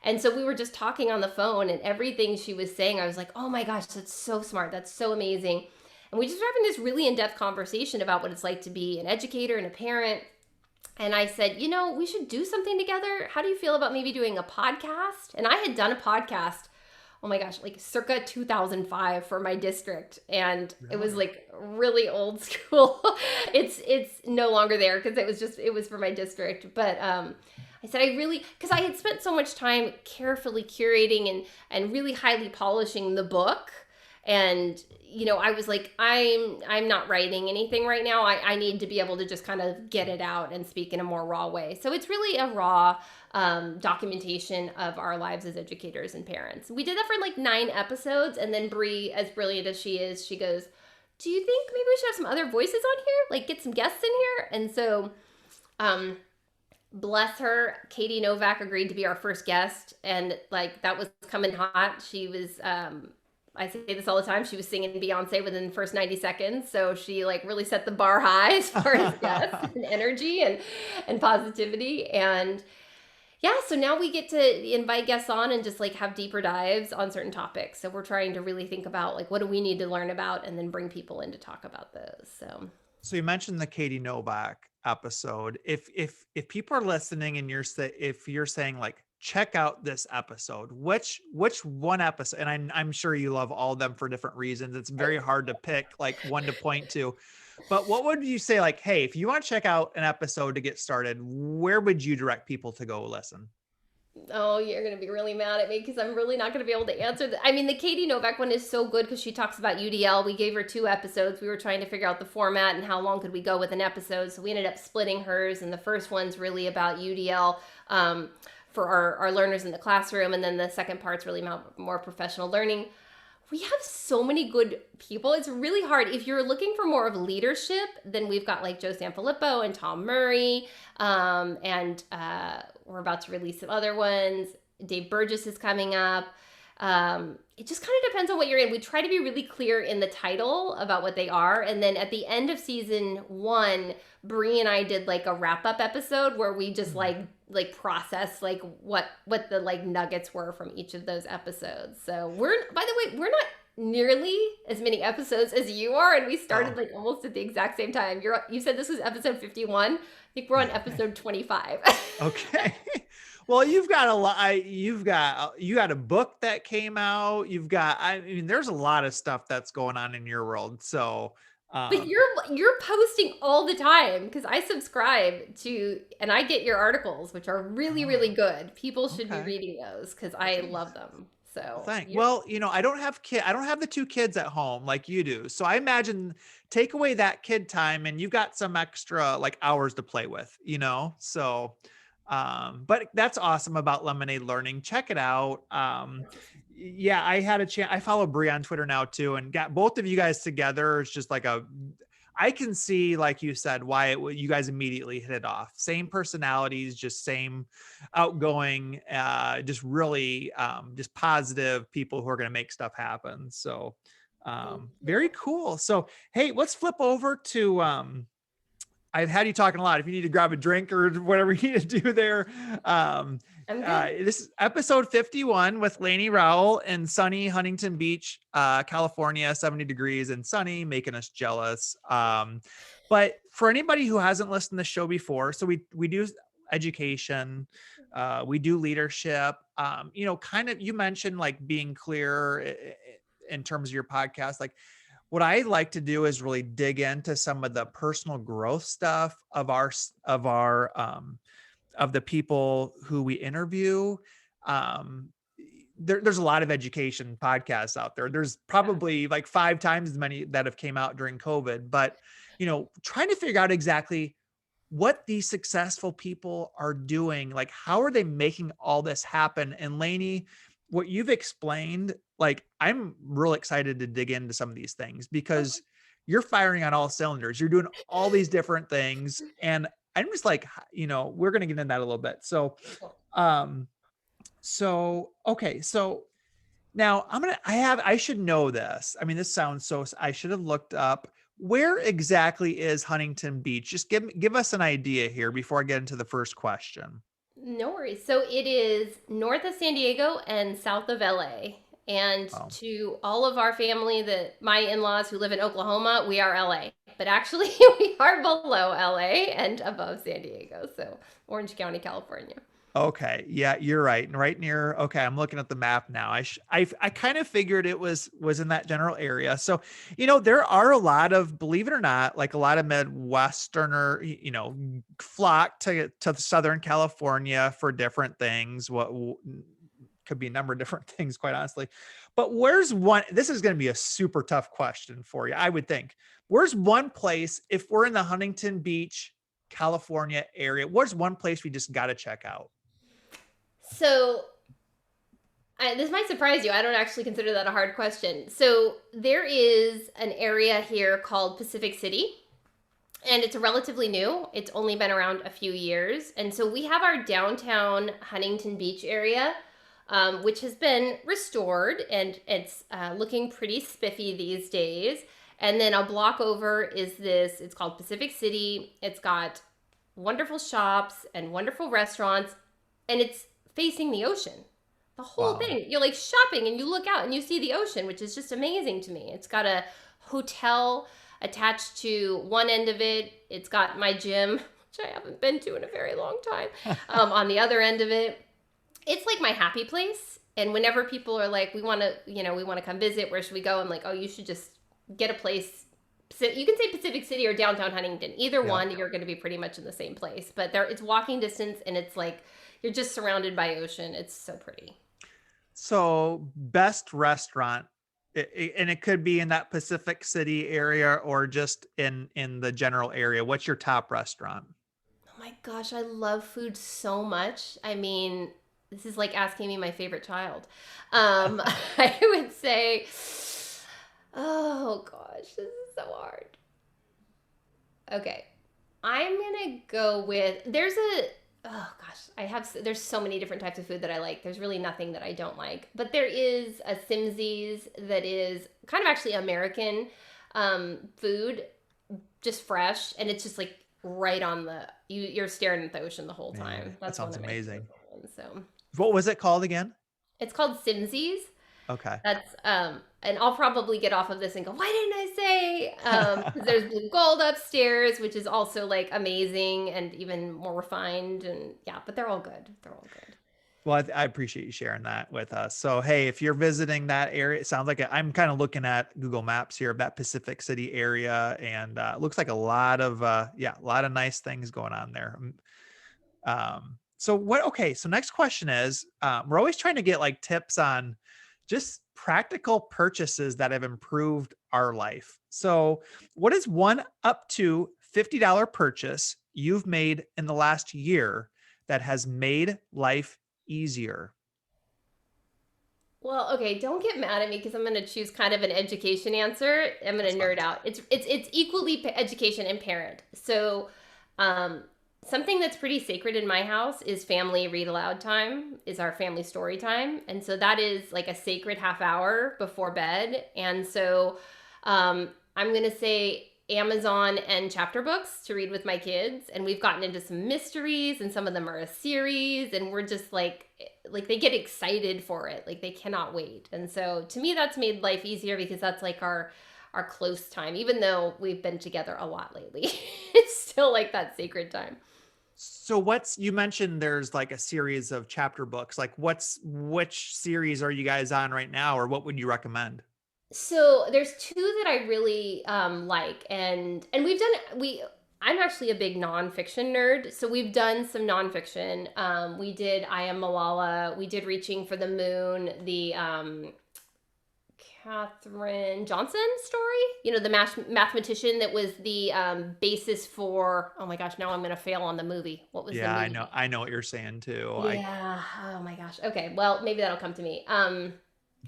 [SPEAKER 2] And so we were just talking on the phone, and everything she was saying, I was like, oh my gosh, that's so smart. That's so amazing. And we just were having this really in-depth conversation about what it's like to be an educator and a parent. And I said, we should do something together. How do you feel about maybe doing a podcast? And I had done a podcast, oh my gosh, like circa 2005 for my district. And it was like really old school. It's no longer there because it was for my district. But I said, because I had spent so much time carefully curating and really highly polishing the book. And, I was like, I'm not writing anything right now. I need to be able to just kind of get it out and speak in a more raw way. So it's really a raw documentation of our lives as educators and parents. We did that for like 9 episodes. And then Bree, as brilliant as she is, she goes, do you think maybe we should have some other voices on here? Like get some guests in here? And so, bless her, Katie Novak agreed to be our first guest. And like, that was coming hot. She was, I say this all the time, she was singing Beyonce within the first 90 seconds. So she like really set the bar high as far as guests and energy and positivity. And yeah, so now we get to invite guests on and just like have deeper dives on certain topics. So we're trying to really think about like, what do we need to learn about, and then bring people in to talk about those.
[SPEAKER 1] So you mentioned the Katie Novak episode. If people are listening and if you're saying like, check out this episode, which one episode, and I'm sure you love all of them for different reasons. It's very hard to pick like one to point to, but what would you say, like, hey, if you want to check out an episode to get started, where would you direct people to go listen?
[SPEAKER 2] Oh, you're going to be really mad at me because I'm really not going to be able to answer that. I mean, the Katie Novak one is so good because she talks about UDL. We gave her 2 episodes. We were trying to figure out the format and how long could we go with an episode. So we ended up splitting hers. And the first one's really about UDL for our learners in the classroom. And then the second part's really more professional learning. We have so many good people. It's really hard. If you're looking for more of leadership, then we've got like Joe Sanfilippo and Tom Murray. And we're about to release some other ones. Dave Burgess is coming up. It just kind of depends on what you're in. We try to be really clear in the title about what they are. And then at the end of season 1, Bree and I did like a wrap-up episode where we just like process like what the like nuggets were from each of those episodes. So by the way, we're not nearly as many episodes as you are, and we started like almost at the exact same time. You said this was episode 51. I think we're on episode 25.
[SPEAKER 1] Okay. Well, you've got a lot. You got a book that came out. I mean, there's a lot of stuff that's going on in your world. So,
[SPEAKER 2] but you're posting all the time because I subscribe to, and I get your articles, which are really, really good. People should be reading those because I love them. So
[SPEAKER 1] thanks. Well, I don't have the 2 kids at home like you do. So I imagine take away that kid time and you've got some extra like hours to play with, so, but that's awesome about Lemonade Learning. Check it out. I had a chance. I follow Bree on Twitter now too, and got both of you guys together. It's just like I can see, like you said, why you guys immediately hit it off. Same personalities, just same outgoing, just really just positive people who are going to make stuff happen. So
[SPEAKER 2] Thank
[SPEAKER 1] very
[SPEAKER 2] you.
[SPEAKER 1] cool. So, hey, let's flip over to, I've had you talking a lot. If you need to grab a drink or whatever you need to do there, um,
[SPEAKER 2] I'm good.
[SPEAKER 1] this is episode 51 with Lainie Rowell in sunny Huntington Beach, California, 70 degrees and sunny, making us jealous. But for anybody who hasn't listened to the show before, so we do education, we do leadership. Kind of you mentioned like being clear in terms of your podcast, like what I like to do is really dig into some of the personal growth stuff of of the people who we interview. Um, there's a lot of education podcasts out there. There's
[SPEAKER 2] Yeah.
[SPEAKER 1] probably like 5 times as many that have came out during COVID, but trying to figure out exactly what these successful people are doing. Like, how are they making all this happen? And Lainie, what you've explained, like, I'm real excited to dig into some of these things because you're firing on all cylinders. You're doing all these different things. And I'm just like, we're going to get into that a little bit. So,
[SPEAKER 2] Cool.
[SPEAKER 1] um, okay. So now I should know this. I mean, this sounds I should have looked up where exactly is Huntington Beach. Just give us an idea here before I get into the first question.
[SPEAKER 2] No worries. So it is north of San Diego and south of LA. And
[SPEAKER 1] Oh,
[SPEAKER 2] to all of our family, that my in-laws who live in Oklahoma, we are LA. But actually we are below LA and above San Diego. So Orange County, California.
[SPEAKER 1] okay. Yeah, you're right. And right near, okay, I'm looking at the map now. I kind of figured it was in that general area. So, there are a lot of, believe it or not, like a lot of Midwesterner, flock to Southern California for different things. What could be a number of different things, quite honestly. But where's one? This is going to be a super tough question for you, I would think. Where's one place, if we're in the Huntington Beach, California area, where's one place we just got to check out?
[SPEAKER 2] So this might surprise you. I don't actually consider that a hard question. So there is an area here called Pacific City, and it's relatively new. It's only been around a few years. And so we have our downtown Huntington Beach area, which has been restored, and it's looking pretty spiffy these days. And then a block over is this, it's called Pacific City. It's got wonderful shops and wonderful restaurants, and it's facing the ocean. The whole
[SPEAKER 1] Wow.
[SPEAKER 2] thing. You're like shopping and you look out and you see the ocean, which is just amazing to me. It's got a hotel attached to one end of it. It's got my gym, which I haven't been to in a very long time, on the other end of it. It's like my happy place. And whenever people are like, we want to come visit, where should we go? I'm like, oh, you should just get a place. So you can say Pacific City or downtown Huntington. Either
[SPEAKER 1] Yeah.
[SPEAKER 2] one, you're going to be pretty much in the same place. But it's walking distance, and it's like you're just surrounded by ocean. It's so pretty.
[SPEAKER 1] So best restaurant, and it could be in that Pacific City area or just in the general area. What's your top restaurant?
[SPEAKER 2] Oh my gosh, I love food so much. I mean, this is like asking me my favorite child. I would say, oh gosh, this is so hard. Okay, I'm gonna go with oh gosh, there's so many different types of food that I like. There's really nothing that I don't like, but there is a Simsies that is kind of actually American food, just fresh, and it's just like right on you're staring at the ocean the whole
[SPEAKER 1] Man,
[SPEAKER 2] time.
[SPEAKER 1] that
[SPEAKER 2] That's one
[SPEAKER 1] sounds
[SPEAKER 2] of my
[SPEAKER 1] amazing.
[SPEAKER 2] favorite ones. So
[SPEAKER 1] What was it called again?
[SPEAKER 2] it's called Simsies.
[SPEAKER 1] Okay.
[SPEAKER 2] That's and I'll probably get off of this and go, why didn't I say? Because there's blue gold upstairs, which is also like amazing and even more refined, and yeah, but they're all good. They're all good.
[SPEAKER 1] Well, I appreciate you sharing that with us. So, hey, if you're visiting that area, it sounds like I'm kind of looking at Google Maps here of that Pacific City area, and it looks like a lot of a lot of nice things going on there. So what? Okay, so next question is, we're always trying to get like tips on just practical purchases that have improved our life. So, what is one up to $50 purchase you've made in the last year that has made life easier?
[SPEAKER 2] Well, okay, don't get mad at me because I'm going to choose kind of an education answer. I'm going
[SPEAKER 1] That's
[SPEAKER 2] to
[SPEAKER 1] fine.
[SPEAKER 2] nerd out. It's equally education and parent. So, um, something that's pretty sacred in my house is family read aloud time. Is our family story time, and so that is like a sacred half hour before bed. And so, I'm going to say Amazon and chapter books to read with my kids, and we've gotten into some mysteries, and some of them are a series, and we're just like they get excited for it, like they cannot wait. And so to me that's made life easier because that's like our close time, even though we've been together a lot lately. It's still like that sacred time.
[SPEAKER 1] So you mentioned there's like a series of chapter books. Like which series are you guys on right now, or what would you recommend?
[SPEAKER 2] So there's two that I really like, and we I'm actually a big nonfiction nerd, so we've done some nonfiction. We did I Am Malala, we did Reaching for the Moon, the Katherine Johnson story. You know, the mathematician that was the basis for. Oh my gosh, now I'm gonna fail on the movie. What was the
[SPEAKER 1] Yeah,
[SPEAKER 2] movie?
[SPEAKER 1] I know what you're saying too. I
[SPEAKER 2] Yeah. Oh my gosh. Okay. Well, maybe that'll come to me.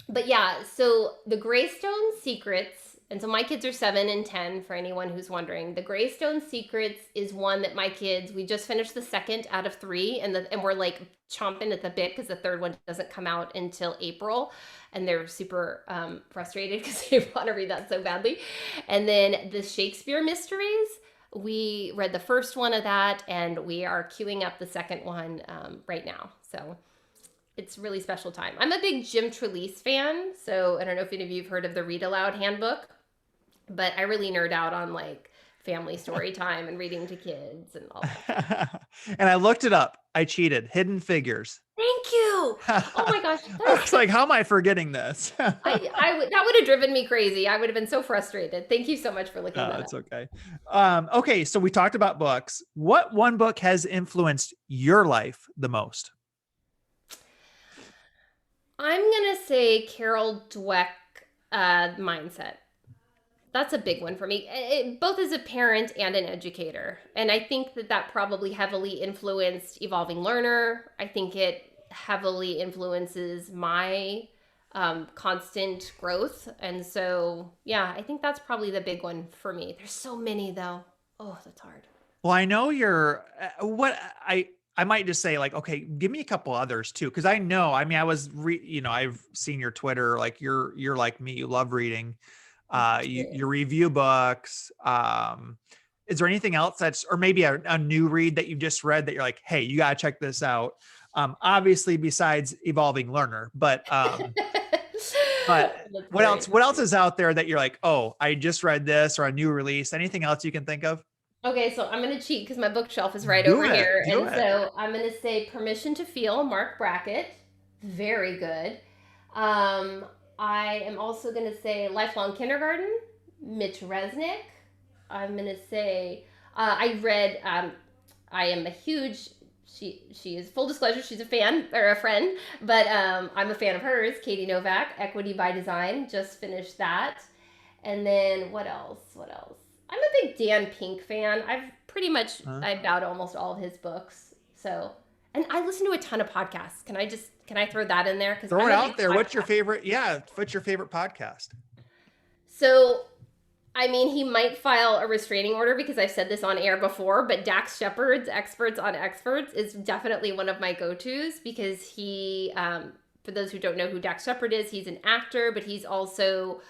[SPEAKER 2] But yeah, so the Greystone Secrets, and so my kids are 7 and 10 for anyone who's wondering. The Greystone Secrets is one that my kids, we just finished the second out of three, and we're like chomping at the bit because the third one doesn't come out until April, and they're super frustrated because they want to read that so badly. And then the Shakespeare Mysteries, we read the first one of that, and we are queuing up the second one right now. So it's really special time. I'm a big Jim Trelease fan, so I don't know if any of you have heard of the Read Aloud Handbook, but I really nerd out on like family story time and reading to kids and all that stuff.
[SPEAKER 1] and I looked it up. I cheated. Hidden Figures.
[SPEAKER 2] Thank you. Oh
[SPEAKER 1] I
[SPEAKER 2] my gosh, that is
[SPEAKER 1] was like, how am I forgetting this?
[SPEAKER 2] I would that would have driven me crazy. I would have been so frustrated. Thank you so much for looking
[SPEAKER 1] No,
[SPEAKER 2] that up.
[SPEAKER 1] it's okay. Okay, so we talked about books. What one book has influenced your life the most?
[SPEAKER 2] I'm gonna say Carol Dweck mindset. That's a big one for me, both as a parent and an educator. And I think that that probably heavily influenced Evolving Learner. I think it heavily influences my constant growth. And so, yeah, I think that's probably the big one for me. There's so many, though. Oh, that's hard.
[SPEAKER 1] Well, I know you're what I might just say like, okay, give me a couple others too, because I know. I mean, I've seen your Twitter. Like you're like me. You love reading. You review books. Is there anything else or maybe a new read that you've just read that you're like, hey, you gotta check this out? Obviously, besides Evolving Learner, but
[SPEAKER 2] That's
[SPEAKER 1] what
[SPEAKER 2] great.
[SPEAKER 1] else? What else is out there that you're like, oh, I just read this or a new release? Anything else you can think of?
[SPEAKER 2] Okay, so I'm going to cheat because my bookshelf is right
[SPEAKER 1] Do
[SPEAKER 2] over
[SPEAKER 1] it.
[SPEAKER 2] here.
[SPEAKER 1] Do
[SPEAKER 2] And
[SPEAKER 1] it.
[SPEAKER 2] so I'm going to say Permission to Feel, Mark Brackett. Very good. Um, I am also going to say Lifelong Kindergarten, Mitch Resnick. I'm going to say, I read, I am a huge, she is, full disclosure, she's a fan or a friend, but I'm a fan of hers, Katie Novak, Equity by Design. Just finished that. And then what else? What else? I'm a big Dan Pink fan. I've pretty much
[SPEAKER 1] Huh?
[SPEAKER 2] I bowed almost all of his books. So, and I listen to a ton of podcasts. Can I throw that in there because
[SPEAKER 1] Throw
[SPEAKER 2] I'm
[SPEAKER 1] it
[SPEAKER 2] a big
[SPEAKER 1] out there. What's your
[SPEAKER 2] podcast.
[SPEAKER 1] favorite? Yeah, what's your favorite podcast?
[SPEAKER 2] So, I mean, he might file a restraining order because I've said this on air before, but Dax Shepard's Experts on Experts is definitely one of my go-tos because for those who don't know who Dax Shepard is, he's an actor, but he's also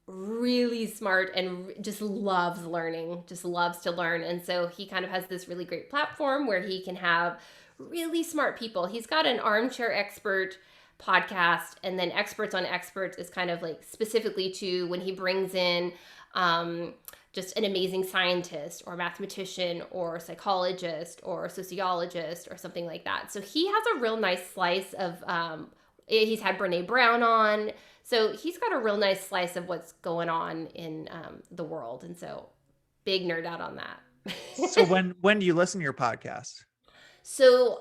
[SPEAKER 2] really smart and just loves learning, just loves to learn. And so he kind of has this really great platform where he can have really smart people. He's got an armchair expert podcast, and then Experts on Experts is kind of like specifically to when he brings in just an amazing scientist or mathematician or psychologist or sociologist or something like that. So he has a real nice slice of he's had Brene Brown on, so he's got a real nice slice of what's going on in the world. And so big nerd out on
[SPEAKER 1] So
[SPEAKER 2] that.
[SPEAKER 1] when do you listen to your podcast?
[SPEAKER 2] I'm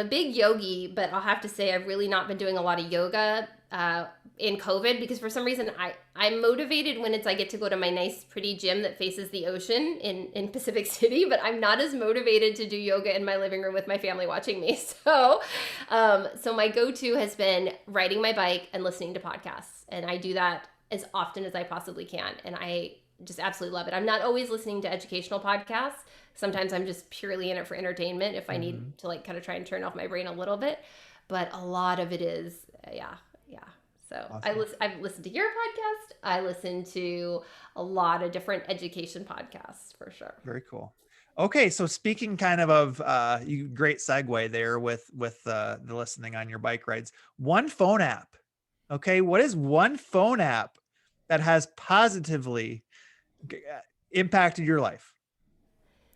[SPEAKER 2] a big yogi, but I'll have to say I've really not been doing a lot of yoga in COVID, because for some reason I'm motivated when I get to go to my nice pretty gym that faces the ocean in Pacific City, but I'm not as motivated to do yoga in my living room with my family watching me. So my go-to has been riding my bike and listening to podcasts, and I do that as often as I possibly can, and I just absolutely love it. I'm not always listening to educational podcasts. Sometimes I'm just purely in it for entertainment if I need to like kind of try and turn off my brain a little bit, but a lot of it is yeah. So
[SPEAKER 1] Awesome.
[SPEAKER 2] I've listened to your podcast. I listen to a lot of different education podcasts for sure.
[SPEAKER 1] Very cool. Okay, so speaking kind of you great segue there with the listening on your bike rides. One phone app. Okay, what is one phone app that has positively impacted your life?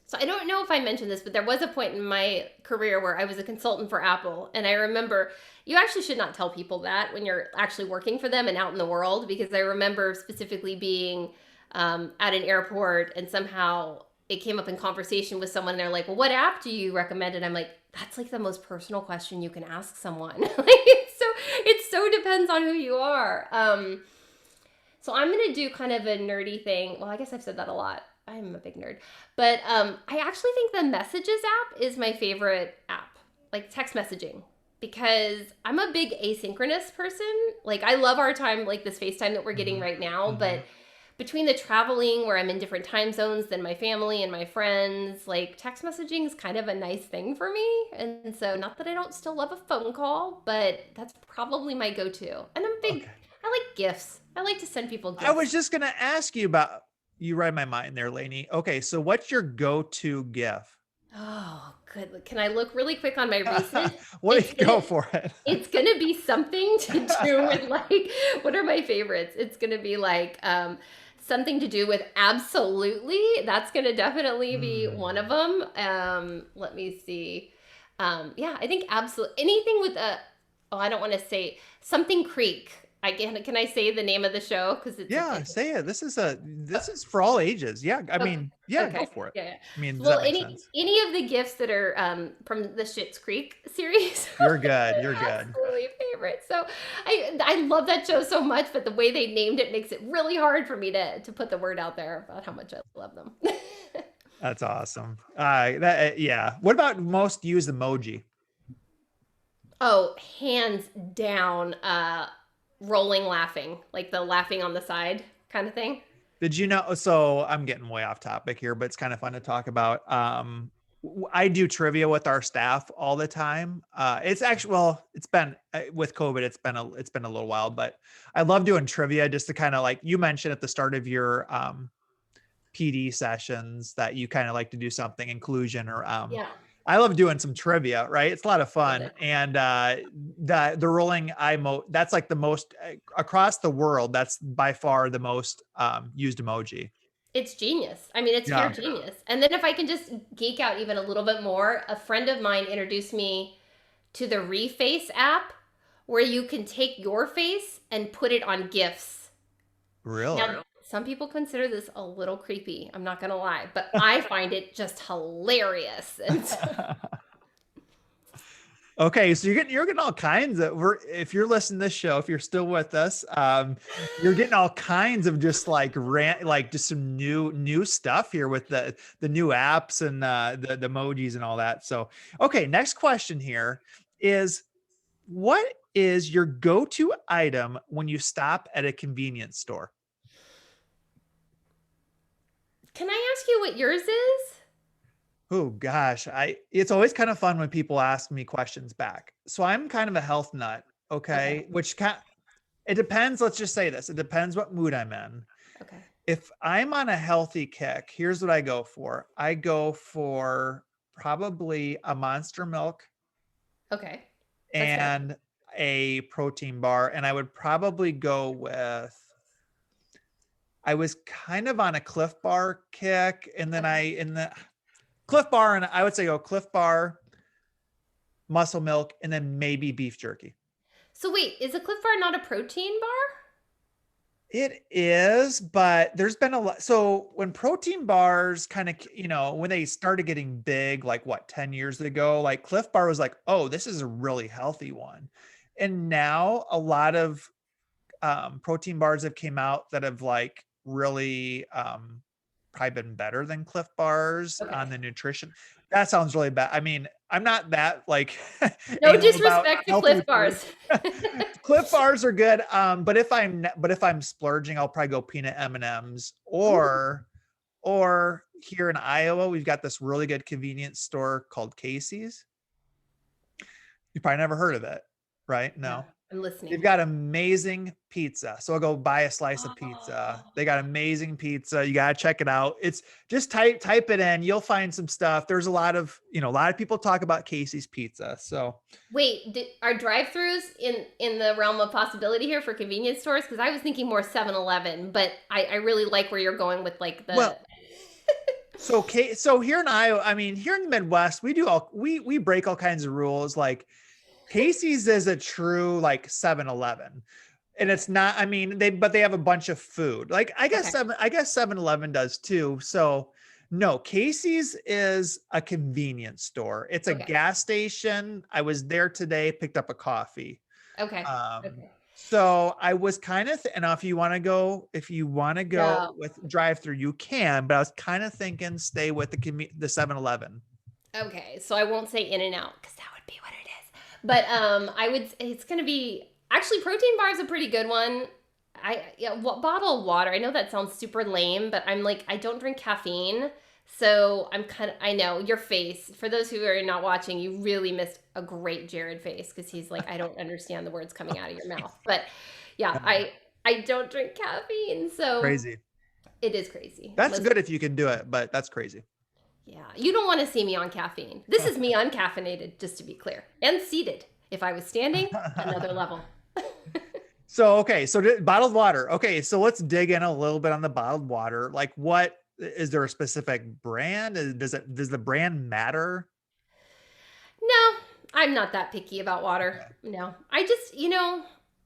[SPEAKER 2] So I don't know if I mentioned this, but there was a point in my career where I was a consultant for Apple, and I remember you actually should not tell people that when you're actually working for them and out in the world, because I remember specifically being at an airport, and somehow it came up in conversation with someone, and they're like, "Well, what app do you recommend?" And I'm like, "That's like the most personal question you can ask someone." It so depends on who you are. So I'm gonna do kind of a nerdy thing. Well, I guess I've said that a lot. I'm a big nerd. But I actually think the Messages app is my favorite app, like text messaging, because I'm a big asynchronous person. Like, I love our time, like this FaceTime that we're getting right now. But between the traveling where I'm in different time zones than my family and my friends, like text messaging is kind of a nice thing for me. And so, not that I don't still love a phone call, but that's probably my go-to. And
[SPEAKER 1] Okay.
[SPEAKER 2] I like gifts. I like to send people
[SPEAKER 1] I was
[SPEAKER 2] gifts.
[SPEAKER 1] just gonna ask you about you read my mind there, Lainie. Okay, so what's your go-to gift?
[SPEAKER 2] Oh, good. Can I look really quick on my recent?
[SPEAKER 1] What do
[SPEAKER 2] It's
[SPEAKER 1] you
[SPEAKER 2] gonna
[SPEAKER 1] go for it?
[SPEAKER 2] it's gonna be something to do with like what are my favorites? It's gonna be like something to do with absolutely. That's gonna definitely be one of
[SPEAKER 1] Hmm.
[SPEAKER 2] them. Let me see. Yeah, I think absolutely anything with a oh, I don't want to say something Creek. Can I say the name of the show because
[SPEAKER 1] Yeah, say it. This is for all ages. Yeah, I
[SPEAKER 2] Okay.
[SPEAKER 1] mean, yeah, go
[SPEAKER 2] Okay.
[SPEAKER 1] for it.
[SPEAKER 2] Yeah, yeah.
[SPEAKER 1] I mean, does
[SPEAKER 2] Well,
[SPEAKER 1] that make sense?
[SPEAKER 2] any of the gifts that are from the Schitt's Creek series
[SPEAKER 1] You're good.
[SPEAKER 2] are
[SPEAKER 1] You're good.
[SPEAKER 2] absolutely favorite. So I love that show so much, but the way they named it makes it really hard for me to put the word out there about how much I love them.
[SPEAKER 1] That's awesome. Yeah. What about most used emoji?
[SPEAKER 2] Oh, hands down, rolling laughing, like the laughing on the side kind of thing.
[SPEAKER 1] Did you know? So I'm getting way off topic here, but it's kind of fun to talk about. I do trivia with our staff all the time. It's actually, well, it's been with COVID, it's been a little while, but I love doing trivia just to kind of like you mentioned at the start of your PD sessions that you kind of like to do something inclusion or
[SPEAKER 2] Yeah,
[SPEAKER 1] I love doing some trivia, right? It's a lot of
[SPEAKER 2] love
[SPEAKER 1] fun.
[SPEAKER 2] it.
[SPEAKER 1] And the rolling eye that's like the most across the world, that's by far the most used emoji.
[SPEAKER 2] It's genius. I mean, it's pure
[SPEAKER 1] Yeah.
[SPEAKER 2] genius. And then if I can just geek out even a little bit more, a friend of mine introduced me to the Reface app where you can take your face and put it on GIFs.
[SPEAKER 1] Really?
[SPEAKER 2] Now, some people consider this a little creepy. I'm not going to lie, but I find it just hilarious. And so,
[SPEAKER 1] Okay, so you're getting all kinds of if you're listening to this show, if you're still with us, you're getting all kinds of just like like just some new stuff here with the new apps and the emojis and all that. So okay, next question here is what is your go-to item when you stop at a convenience store?
[SPEAKER 2] can I ask you what yours is?
[SPEAKER 1] Oh gosh, I it's always kind of fun when people ask me questions back. So I'm kind of a health nut,
[SPEAKER 2] Okay.
[SPEAKER 1] okay? It depends. Let's just say this. It depends what mood I'm in.
[SPEAKER 2] Okay.
[SPEAKER 1] If I'm on a healthy kick, here's what I go for. I go for probably a Monster Milk
[SPEAKER 2] Okay. That's fair.
[SPEAKER 1] and a protein bar. And I would probably go with, I was kind of on a Cliff Bar kick. And then
[SPEAKER 2] Okay.
[SPEAKER 1] in the Cliff Bar, and I would say go Cliff Bar, Muscle Milk, and then maybe beef jerky.
[SPEAKER 2] So wait, is a Cliff Bar not a protein bar?
[SPEAKER 1] It is, but there's been a lot. So when protein bars kind of, when they started getting big, like what, 10 years ago, like Cliff Bar was like, oh, this is a really healthy one. And now a lot of protein bars have came out that have like really probably been better than Cliff Bars on
[SPEAKER 2] Okay.
[SPEAKER 1] the nutrition. That sounds really bad. I mean, I'm not that like
[SPEAKER 2] No
[SPEAKER 1] anal about
[SPEAKER 2] disrespect to
[SPEAKER 1] healthy
[SPEAKER 2] Cliff
[SPEAKER 1] food.
[SPEAKER 2] Bars.
[SPEAKER 1] Cliff Bars are good. But if I'm splurging, I'll probably go peanut M&Ms,
[SPEAKER 2] Ooh.
[SPEAKER 1] or here in Iowa, we've got this really good convenience store called Casey's. You probably never heard of it, right?
[SPEAKER 2] No,
[SPEAKER 1] No.
[SPEAKER 2] I'm
[SPEAKER 1] They've
[SPEAKER 2] listening.
[SPEAKER 1] got amazing pizza. So I'll go buy a slice of pizza.
[SPEAKER 2] Oh.
[SPEAKER 1] They got amazing pizza. You got to check it out. It's just type it in. You'll find some stuff. There's a lot of people talk about Casey's pizza. So,
[SPEAKER 2] Wait, are drive-throughs in the realm of possibility here for convenience stores? Because I was thinking more 7-Eleven, but I really like where you're going with like the.
[SPEAKER 1] well, so here in Iowa, I mean, here in the Midwest, we break all kinds of rules. Like Casey's is a true like 7-Eleven. And it's not, I mean, they have a bunch of food. Like
[SPEAKER 2] Okay.
[SPEAKER 1] I guess 7-Eleven does too. So no, Casey's is a convenience store. It's a
[SPEAKER 2] Okay.
[SPEAKER 1] gas station. I was there today, picked up a coffee.
[SPEAKER 2] Okay.
[SPEAKER 1] Um,
[SPEAKER 2] Okay.
[SPEAKER 1] so I was kind of and if you want to go,
[SPEAKER 2] No.
[SPEAKER 1] with drive through, you can, but I was kind of thinking stay with the 7-Eleven.
[SPEAKER 2] Okay. So I won't say In and Out because that would be what it is. But I would. It's gonna be actually protein bar is a pretty good one. Yeah, what bottle of water? I know that sounds super lame, but I'm like I don't drink caffeine. So I'm kind of, I know your face. For those who are not watching, you really missed a great Jared face because he's like, I don't understand the words coming out of your mouth. But yeah, I don't drink caffeine, so
[SPEAKER 1] Crazy.
[SPEAKER 2] it is crazy.
[SPEAKER 1] That's
[SPEAKER 2] Listen,
[SPEAKER 1] good if you can do it, but that's crazy.
[SPEAKER 2] yeah, you don't want to see me on caffeine. This is me uncaffeinated, just to be clear, and seated. If I was standing, another level.
[SPEAKER 1] So, okay. So bottled water. Okay. So let's dig in a little bit on the bottled water. Like what, is there a specific brand? Does the brand matter?
[SPEAKER 2] No, I'm not that picky about water.
[SPEAKER 1] Okay.
[SPEAKER 2] No, I just,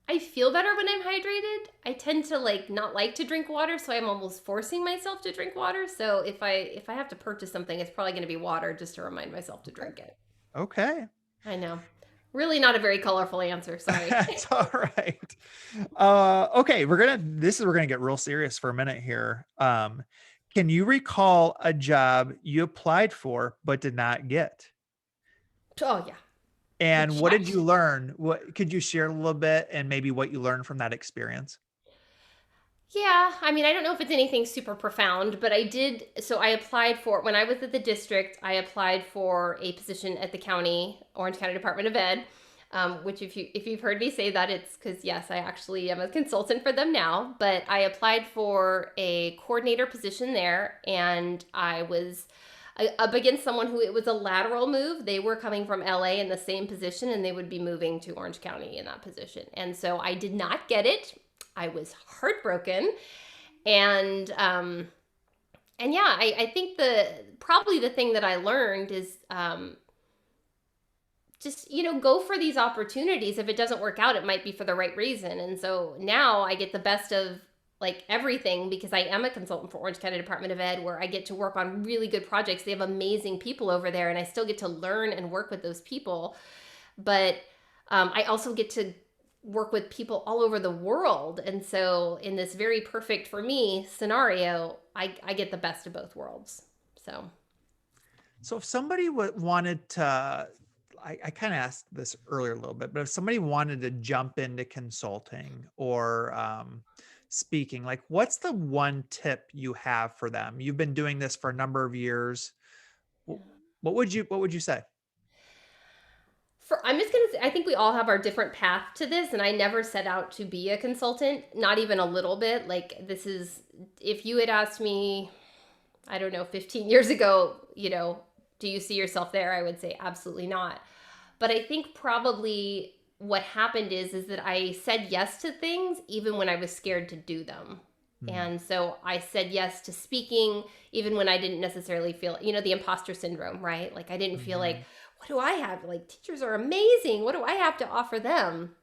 [SPEAKER 2] I feel better when I'm hydrated. I tend to like not like to drink water, so I'm almost forcing myself to drink water. So if I have to purchase something, it's probably going to be water just to remind myself to
[SPEAKER 1] Okay.
[SPEAKER 2] drink it.
[SPEAKER 1] Okay.
[SPEAKER 2] I know. Really not a very colorful answer, sorry.
[SPEAKER 1] That's all right. Okay. We're gonna get real serious for a minute here. Can you recall a job you applied for but did not get?
[SPEAKER 2] Oh yeah.
[SPEAKER 1] And what
[SPEAKER 2] Check.
[SPEAKER 1] did you learn? What could you share a little bit and maybe what you learned from that experience?
[SPEAKER 2] Yeah, I mean, I don't know if it's anything super profound, but I did. So I applied for when I was at the district. I applied for a position at the county, Orange County Department of Ed. Which, if you've heard me say that, it's because yes, I actually am a consultant for them now. But I applied for a coordinator position there, and I was up against someone who it was a lateral move. They were coming from LA in the same position, and they would be moving to Orange County in that position. And so I did not get it. I was heartbroken, and yeah, I think probably the thing that I learned is just go for these opportunities. If it doesn't work out, it might be for the right reason. And so now I get the best of like everything because I am a consultant for Orange County Department of Ed, where I get to work on really good projects. They have amazing people over there, and I still get to learn and work with those people. But I also get to work with people all over the world. And so in this very perfect for me scenario, I get the best of both worlds. So
[SPEAKER 1] So if somebody wanted to, I kind of asked this earlier a little bit, but if somebody wanted to jump into consulting or speaking, like what's the one tip you have for them? You've been doing this for a number of years.
[SPEAKER 2] yeah.
[SPEAKER 1] What would you say?
[SPEAKER 2] I'm just gonna say, I think we all have our different path to this, and I never set out to be a consultant, not even a little bit. Like this is, if you had asked me, I don't know, 15 years ago, do you see yourself there? I would say absolutely not. But I think probably what happened is that I said yes to things even when I was scared to do them.
[SPEAKER 1] Hmm.
[SPEAKER 2] And so I said yes to speaking even when I didn't necessarily feel, the imposter syndrome, right? Like I didn't feel like,
[SPEAKER 1] Mhm.
[SPEAKER 2] what do I have? Like teachers are amazing. What do I have to offer them?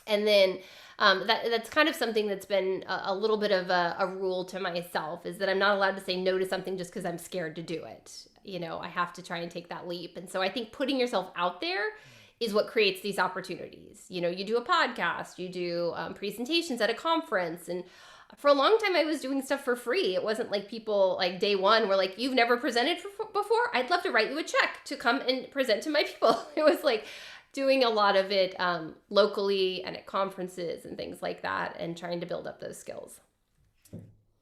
[SPEAKER 2] And then that's kind of something that's been a little bit of a rule to myself, is that I'm not allowed to say no to something just because I'm scared to do it. I have to try and take that leap. And so I think putting yourself out there is what creates these opportunities. You know, you do a podcast, you do presentations at a conference, and for a long time I was doing stuff for free. It wasn't like people like day one were like, you've never presented before, I'd love to write you a check to come and present to my people. It was like doing a lot of it locally and at conferences and things like that, and trying to build up those skills.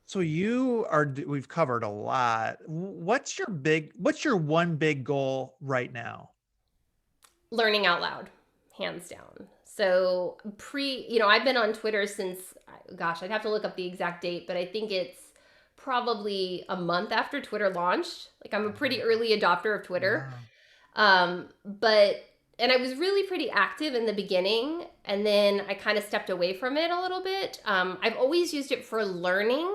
[SPEAKER 1] So we've covered a lot. What's your one big goal right now?
[SPEAKER 2] Learning out loud, hands down. So I've been on Twitter since, gosh, I'd have to look up the exact date, but I think it's probably a month after Twitter launched. Like, I'm a pretty early adopter of Twitter.
[SPEAKER 1] Wow.
[SPEAKER 2] But and I was really pretty active in the beginning, and then I kind of stepped away from it a little bit. I've always used it for learning,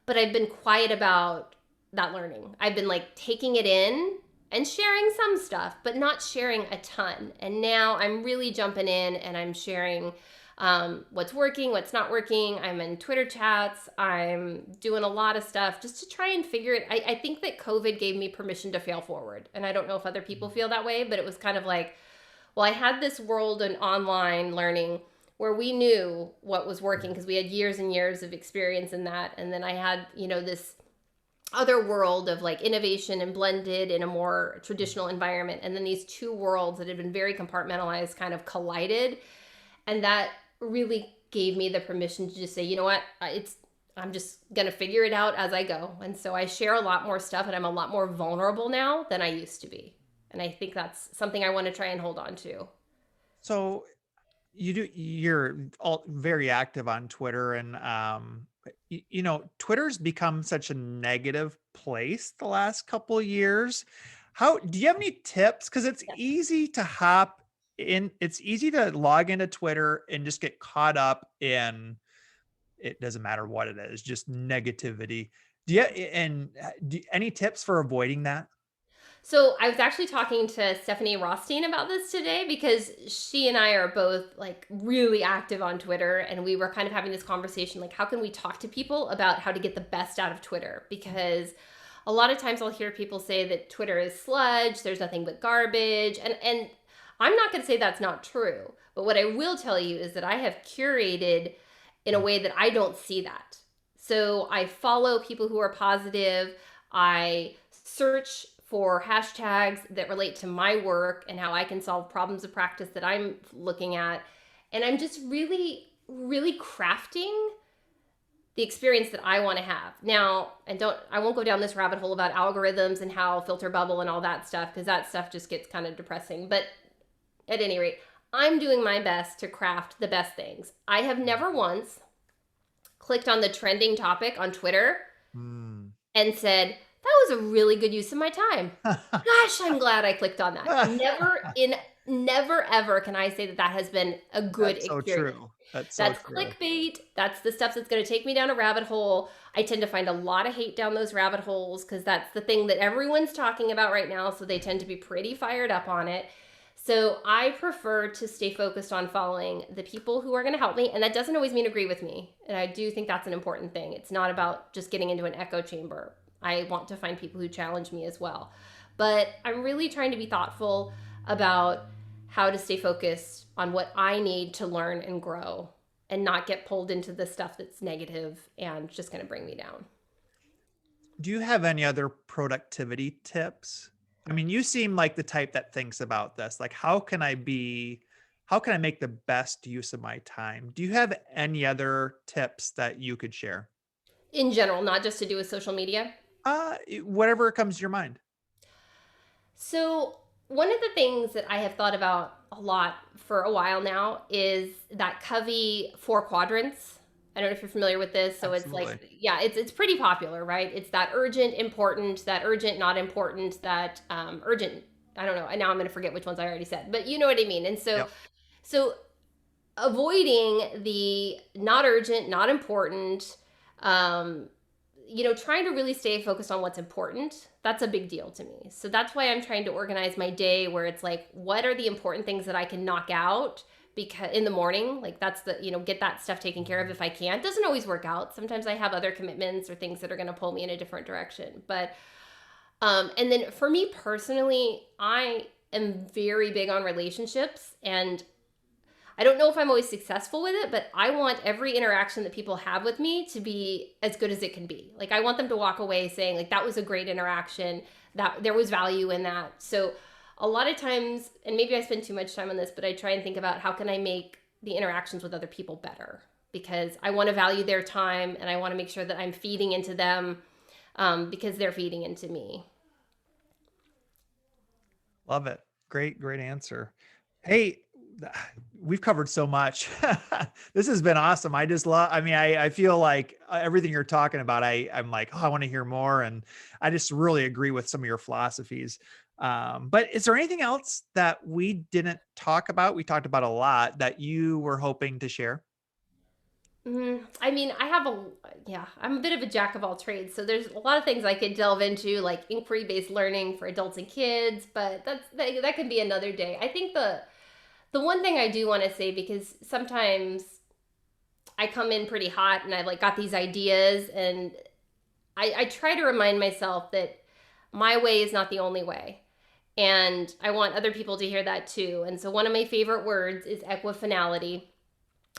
[SPEAKER 2] but I've been quiet about that learning. I've been like taking it in and sharing some stuff, but not sharing a ton. And now I'm really jumping in and I'm sharing what's working, what's not working. I'm in Twitter chats. I'm doing a lot of stuff just to try and figure it. I think that COVID gave me permission to fail forward. And I don't know if other people feel that way, but it was kind of like, well, I had this world and online learning where we knew what was working because we had years and years of experience in that. And then I had, this other world of like innovation and blended in a more traditional environment. And then these two worlds that had been very compartmentalized kind of collided. And that really gave me the permission to just say, you know what, I'm just going to figure it out as I go. And so I share a lot more stuff, and I'm a lot more vulnerable now than I used to be. And I think that's something I want to try and hold on to.
[SPEAKER 1] So you're all very active on Twitter, and Twitter's become such a negative place the last couple of years. How do you have any tips? Because it's easy to hop in, it's easy to log into Twitter and just get caught up in, it doesn't matter what it is, just negativity. Any tips for avoiding that?
[SPEAKER 2] So I was actually talking to Stephanie Rothstein about this today, because she and I are both like really active on Twitter, and we were kind of having this conversation like, how can we talk to people about how to get the best out of Twitter? Because a lot of times I'll hear people say that Twitter is sludge, there's nothing but garbage, and I'm not going to say that's not true, but what I will tell you is that I have curated in a way that I don't see that. So I follow people who are positive. I search for hashtags that relate to my work and how I can solve problems of practice that I'm looking at. And I'm just really, really crafting the experience that I want to have. Now, I won't go down this rabbit hole about algorithms and how filter bubble and all that stuff, because that stuff just gets kind of depressing. But at any rate, I'm doing my best to craft the best things. I have never once clicked on the trending topic on Twitter and said, that was a really good use of my time. Gosh, I'm glad I clicked on that. Never ever can I say that has been a good
[SPEAKER 1] That's so
[SPEAKER 2] experience.
[SPEAKER 1] true. That's true.
[SPEAKER 2] Clickbait. That's the stuff that's going to take me down a rabbit hole. I tend to find a lot of hate down those rabbit holes because that's the thing that everyone's talking about right now. So they tend to be pretty fired up on it. So I prefer to stay focused on following the people who are going to help me. And that doesn't always mean agree with me. And I do think that's an important thing. It's not about just getting into an echo chamber. I want to find people who challenge me as well. But I'm really trying to be thoughtful about how to stay focused on what I need to learn and grow, and not get pulled into the stuff that's negative and just going to bring me down.
[SPEAKER 1] Do you have any other productivity tips? I mean, you seem like the type that thinks about this. Like, how can I make the best use of my time? Do you have any other tips that you could share?
[SPEAKER 2] In general, not just to do with social media?
[SPEAKER 1] Whatever comes to your mind.
[SPEAKER 2] So one of the things that I have thought about a lot for a while now is that Covey 4 quadrants. I don't know if you're familiar with this. So
[SPEAKER 1] Absolutely.
[SPEAKER 2] It's like, yeah, it's pretty popular, right? It's that urgent, important, that urgent, not important, that urgent. I don't know. Now I'm going to forget which ones I already said, but you know what I mean. And so,
[SPEAKER 1] Yep.
[SPEAKER 2] so avoiding the not urgent, not important, trying to really stay focused on what's important, that's a big deal to me. So that's why I'm trying to organize my day where it's like, what are the important things that I can knock out because in the morning, like that's get that stuff taken care of if I can. It doesn't always work out. Sometimes I have other commitments or things that are going to pull me in a different direction. But, and then for me personally, I am very big on relationships, and I don't know if I'm always successful with it, but I want every interaction that people have with me to be as good as it can be. Like, I want them to walk away saying, like, that was a great interaction, that there was value in that. So a lot of times, and maybe I spend too much time on this, but I try and think about how can I make the interactions with other people better, because I want to value their time and I want to make sure that I'm feeding into them, because they're feeding into me.
[SPEAKER 1] Love it. Great answer. Hey, we've covered so much. This has been awesome. I just love, I mean, I feel like everything you're talking about, I'm like, oh, I want to hear more. And I just really agree with some of your philosophies. But is there anything else that we didn't talk about? We talked about a lot that you were hoping to share.
[SPEAKER 2] I mean, yeah, I'm a bit of a jack of all trades. So there's a lot of things I could delve into, like inquiry based learning for adults and kids, but that can be another day. I think the one thing I do want to say, because sometimes I come in pretty hot and I've like got these ideas, and I try to remind myself that my way is not the only way. And I want other people to hear that too. And so one of my favorite words is equifinality,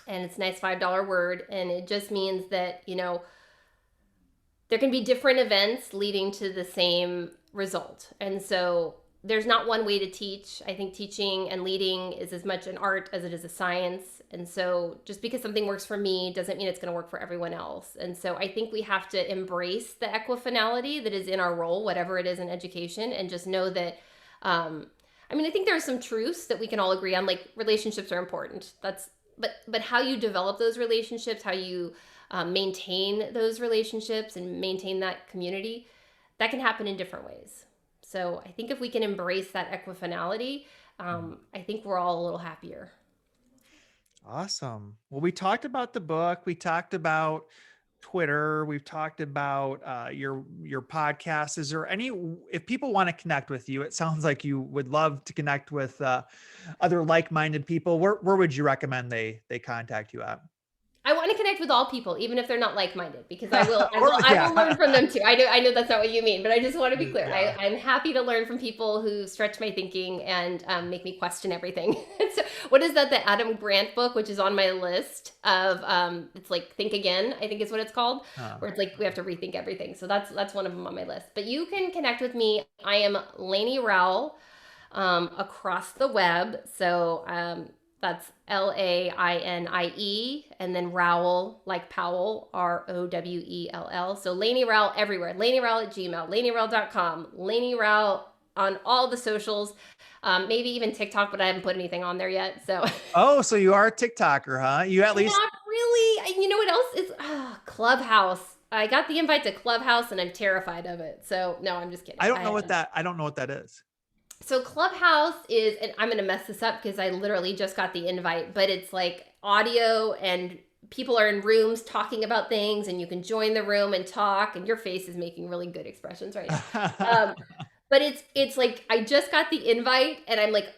[SPEAKER 2] and it's a nice $5 word, and it just means that, there can be different events leading to the same result. And so there's not one way to teach. I think teaching and leading is as much an art as it is a science. And so just because something works for me doesn't mean it's going to work for everyone else. And so I think we have to embrace the equifinality that is in our role, whatever it is in education, and just know that I think there are some truths that we can all agree on, like relationships are important. But how you develop those relationships, how you maintain those relationships and maintain that community, that can happen in different ways. So I think if we can embrace that equifinality, I think we're all a little happier.
[SPEAKER 1] Awesome. Well, we talked about the book. We talked about Twitter. We've talked about your podcast. Is there any, if people want to connect with you, it sounds like you would love to connect with other like-minded people. Where would you recommend they contact you at?
[SPEAKER 2] I want to connect with all people, even if they're not like-minded, because I will, I
[SPEAKER 1] Or
[SPEAKER 2] will, I will learn
[SPEAKER 1] yeah.
[SPEAKER 2] from them too. I know that's not what you mean, but I just want to be clear.
[SPEAKER 1] Yeah.
[SPEAKER 2] I'm happy to learn from people who stretch my thinking and make me question everything. So, what is that? The Adam Grant book, which is on my list of, it's like Think Again, I think is what it's called,
[SPEAKER 1] Huh.
[SPEAKER 2] where it's like we have to rethink everything. So that's one of them on my list. But you can connect with me. I am Lainie Rowell, across the web. So that's Lainie, and then Rowell, like Powell, Rowell. So Lainie Rowell everywhere. Lainie Rowell at Gmail, LainieRowell.com, Lainie Rowell on all the socials, maybe even TikTok, but I haven't put anything on there yet. So
[SPEAKER 1] Oh, so you are a TikToker, huh? You at least.
[SPEAKER 2] not really. You know what else is Clubhouse? I got the invite to Clubhouse, and I'm terrified of it. So no, I'm just kidding.
[SPEAKER 1] I don't know what that. I don't know what that is.
[SPEAKER 2] So Clubhouse is, and I'm going to mess this up because I literally just got the invite, but it's like audio and people are in rooms talking about things, and you can join the room and talk, and your face is making really good expressions right now. But it's like I just got the invite, and I'm like,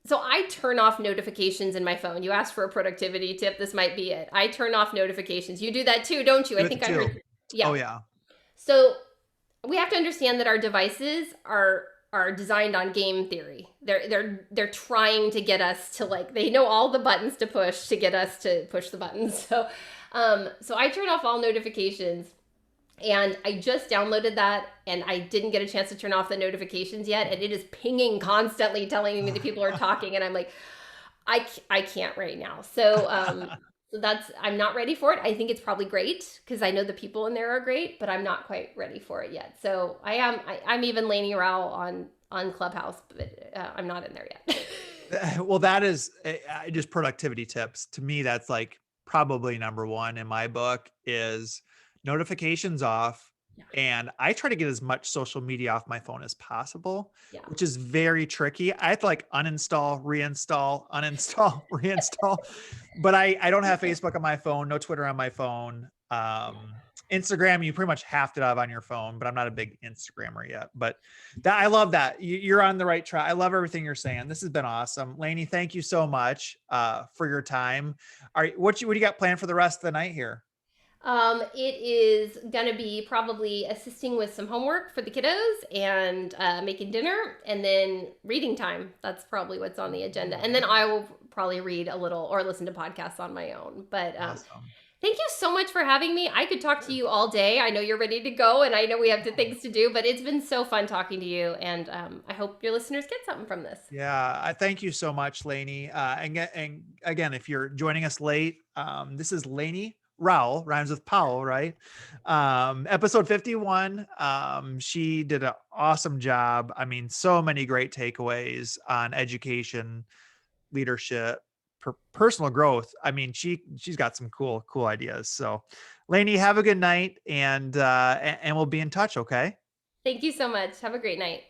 [SPEAKER 2] so I turn off notifications in my phone. You asked for a productivity tip. This might be it. I turn off notifications. You do that too, don't you? I think I heard. Yeah.
[SPEAKER 1] Oh yeah.
[SPEAKER 2] So we have to understand that our devices are designed on game theory. They're trying to get us to, like, they know all the buttons to push to get us to push the buttons. So I turn off all notifications, and I just downloaded that, and I didn't get a chance to turn off the notifications yet, and it is pinging constantly telling me that people are talking, and I'm like, I can't right now. So that's, I'm not ready for it. I think it's probably great because I know the people in there are great, but I'm not quite ready for it yet. So I'm even Lainie Rowell on Clubhouse, but I'm not in there yet.
[SPEAKER 1] Well, that is just productivity tips. To me, that's like probably number one in my book is notifications off.
[SPEAKER 2] Yeah.
[SPEAKER 1] And I try to get as much social media off my phone as possible,
[SPEAKER 2] Yeah.
[SPEAKER 1] which is very tricky. I have to like uninstall, reinstall, uninstall, reinstall. But I don't have Facebook on my phone, no Twitter on my phone. Instagram, you pretty much have to have on your phone, but I'm not a big Instagrammer yet. But that, I love that. You're on the right track. I love everything you're saying. This has been awesome. Lainie, thank you so much for your time. All right, what do you got planned for the rest of the night here?
[SPEAKER 2] It is gonna be probably assisting with some homework for the kiddos and making dinner, and then reading time. That's probably what's on the agenda. And then I will probably read a little or listen to podcasts on my own. But
[SPEAKER 1] Awesome.
[SPEAKER 2] thank you so much for having me. I could talk to you all day. I know you're ready to go, and I know we have things to do, but it's been so fun talking to you. And I hope your listeners get something from this.
[SPEAKER 1] Yeah, I thank you so much, Lainie. And again, if you're joining us late, this is Lainie Rowell, rhymes with Powell, right? Episode 51. She did an awesome job. I mean, so many great takeaways on education, leadership, personal growth. I mean, she's got some cool ideas. So, Lainie, have a good night, and we'll be in touch. Okay.
[SPEAKER 2] Thank you so much. Have a great night.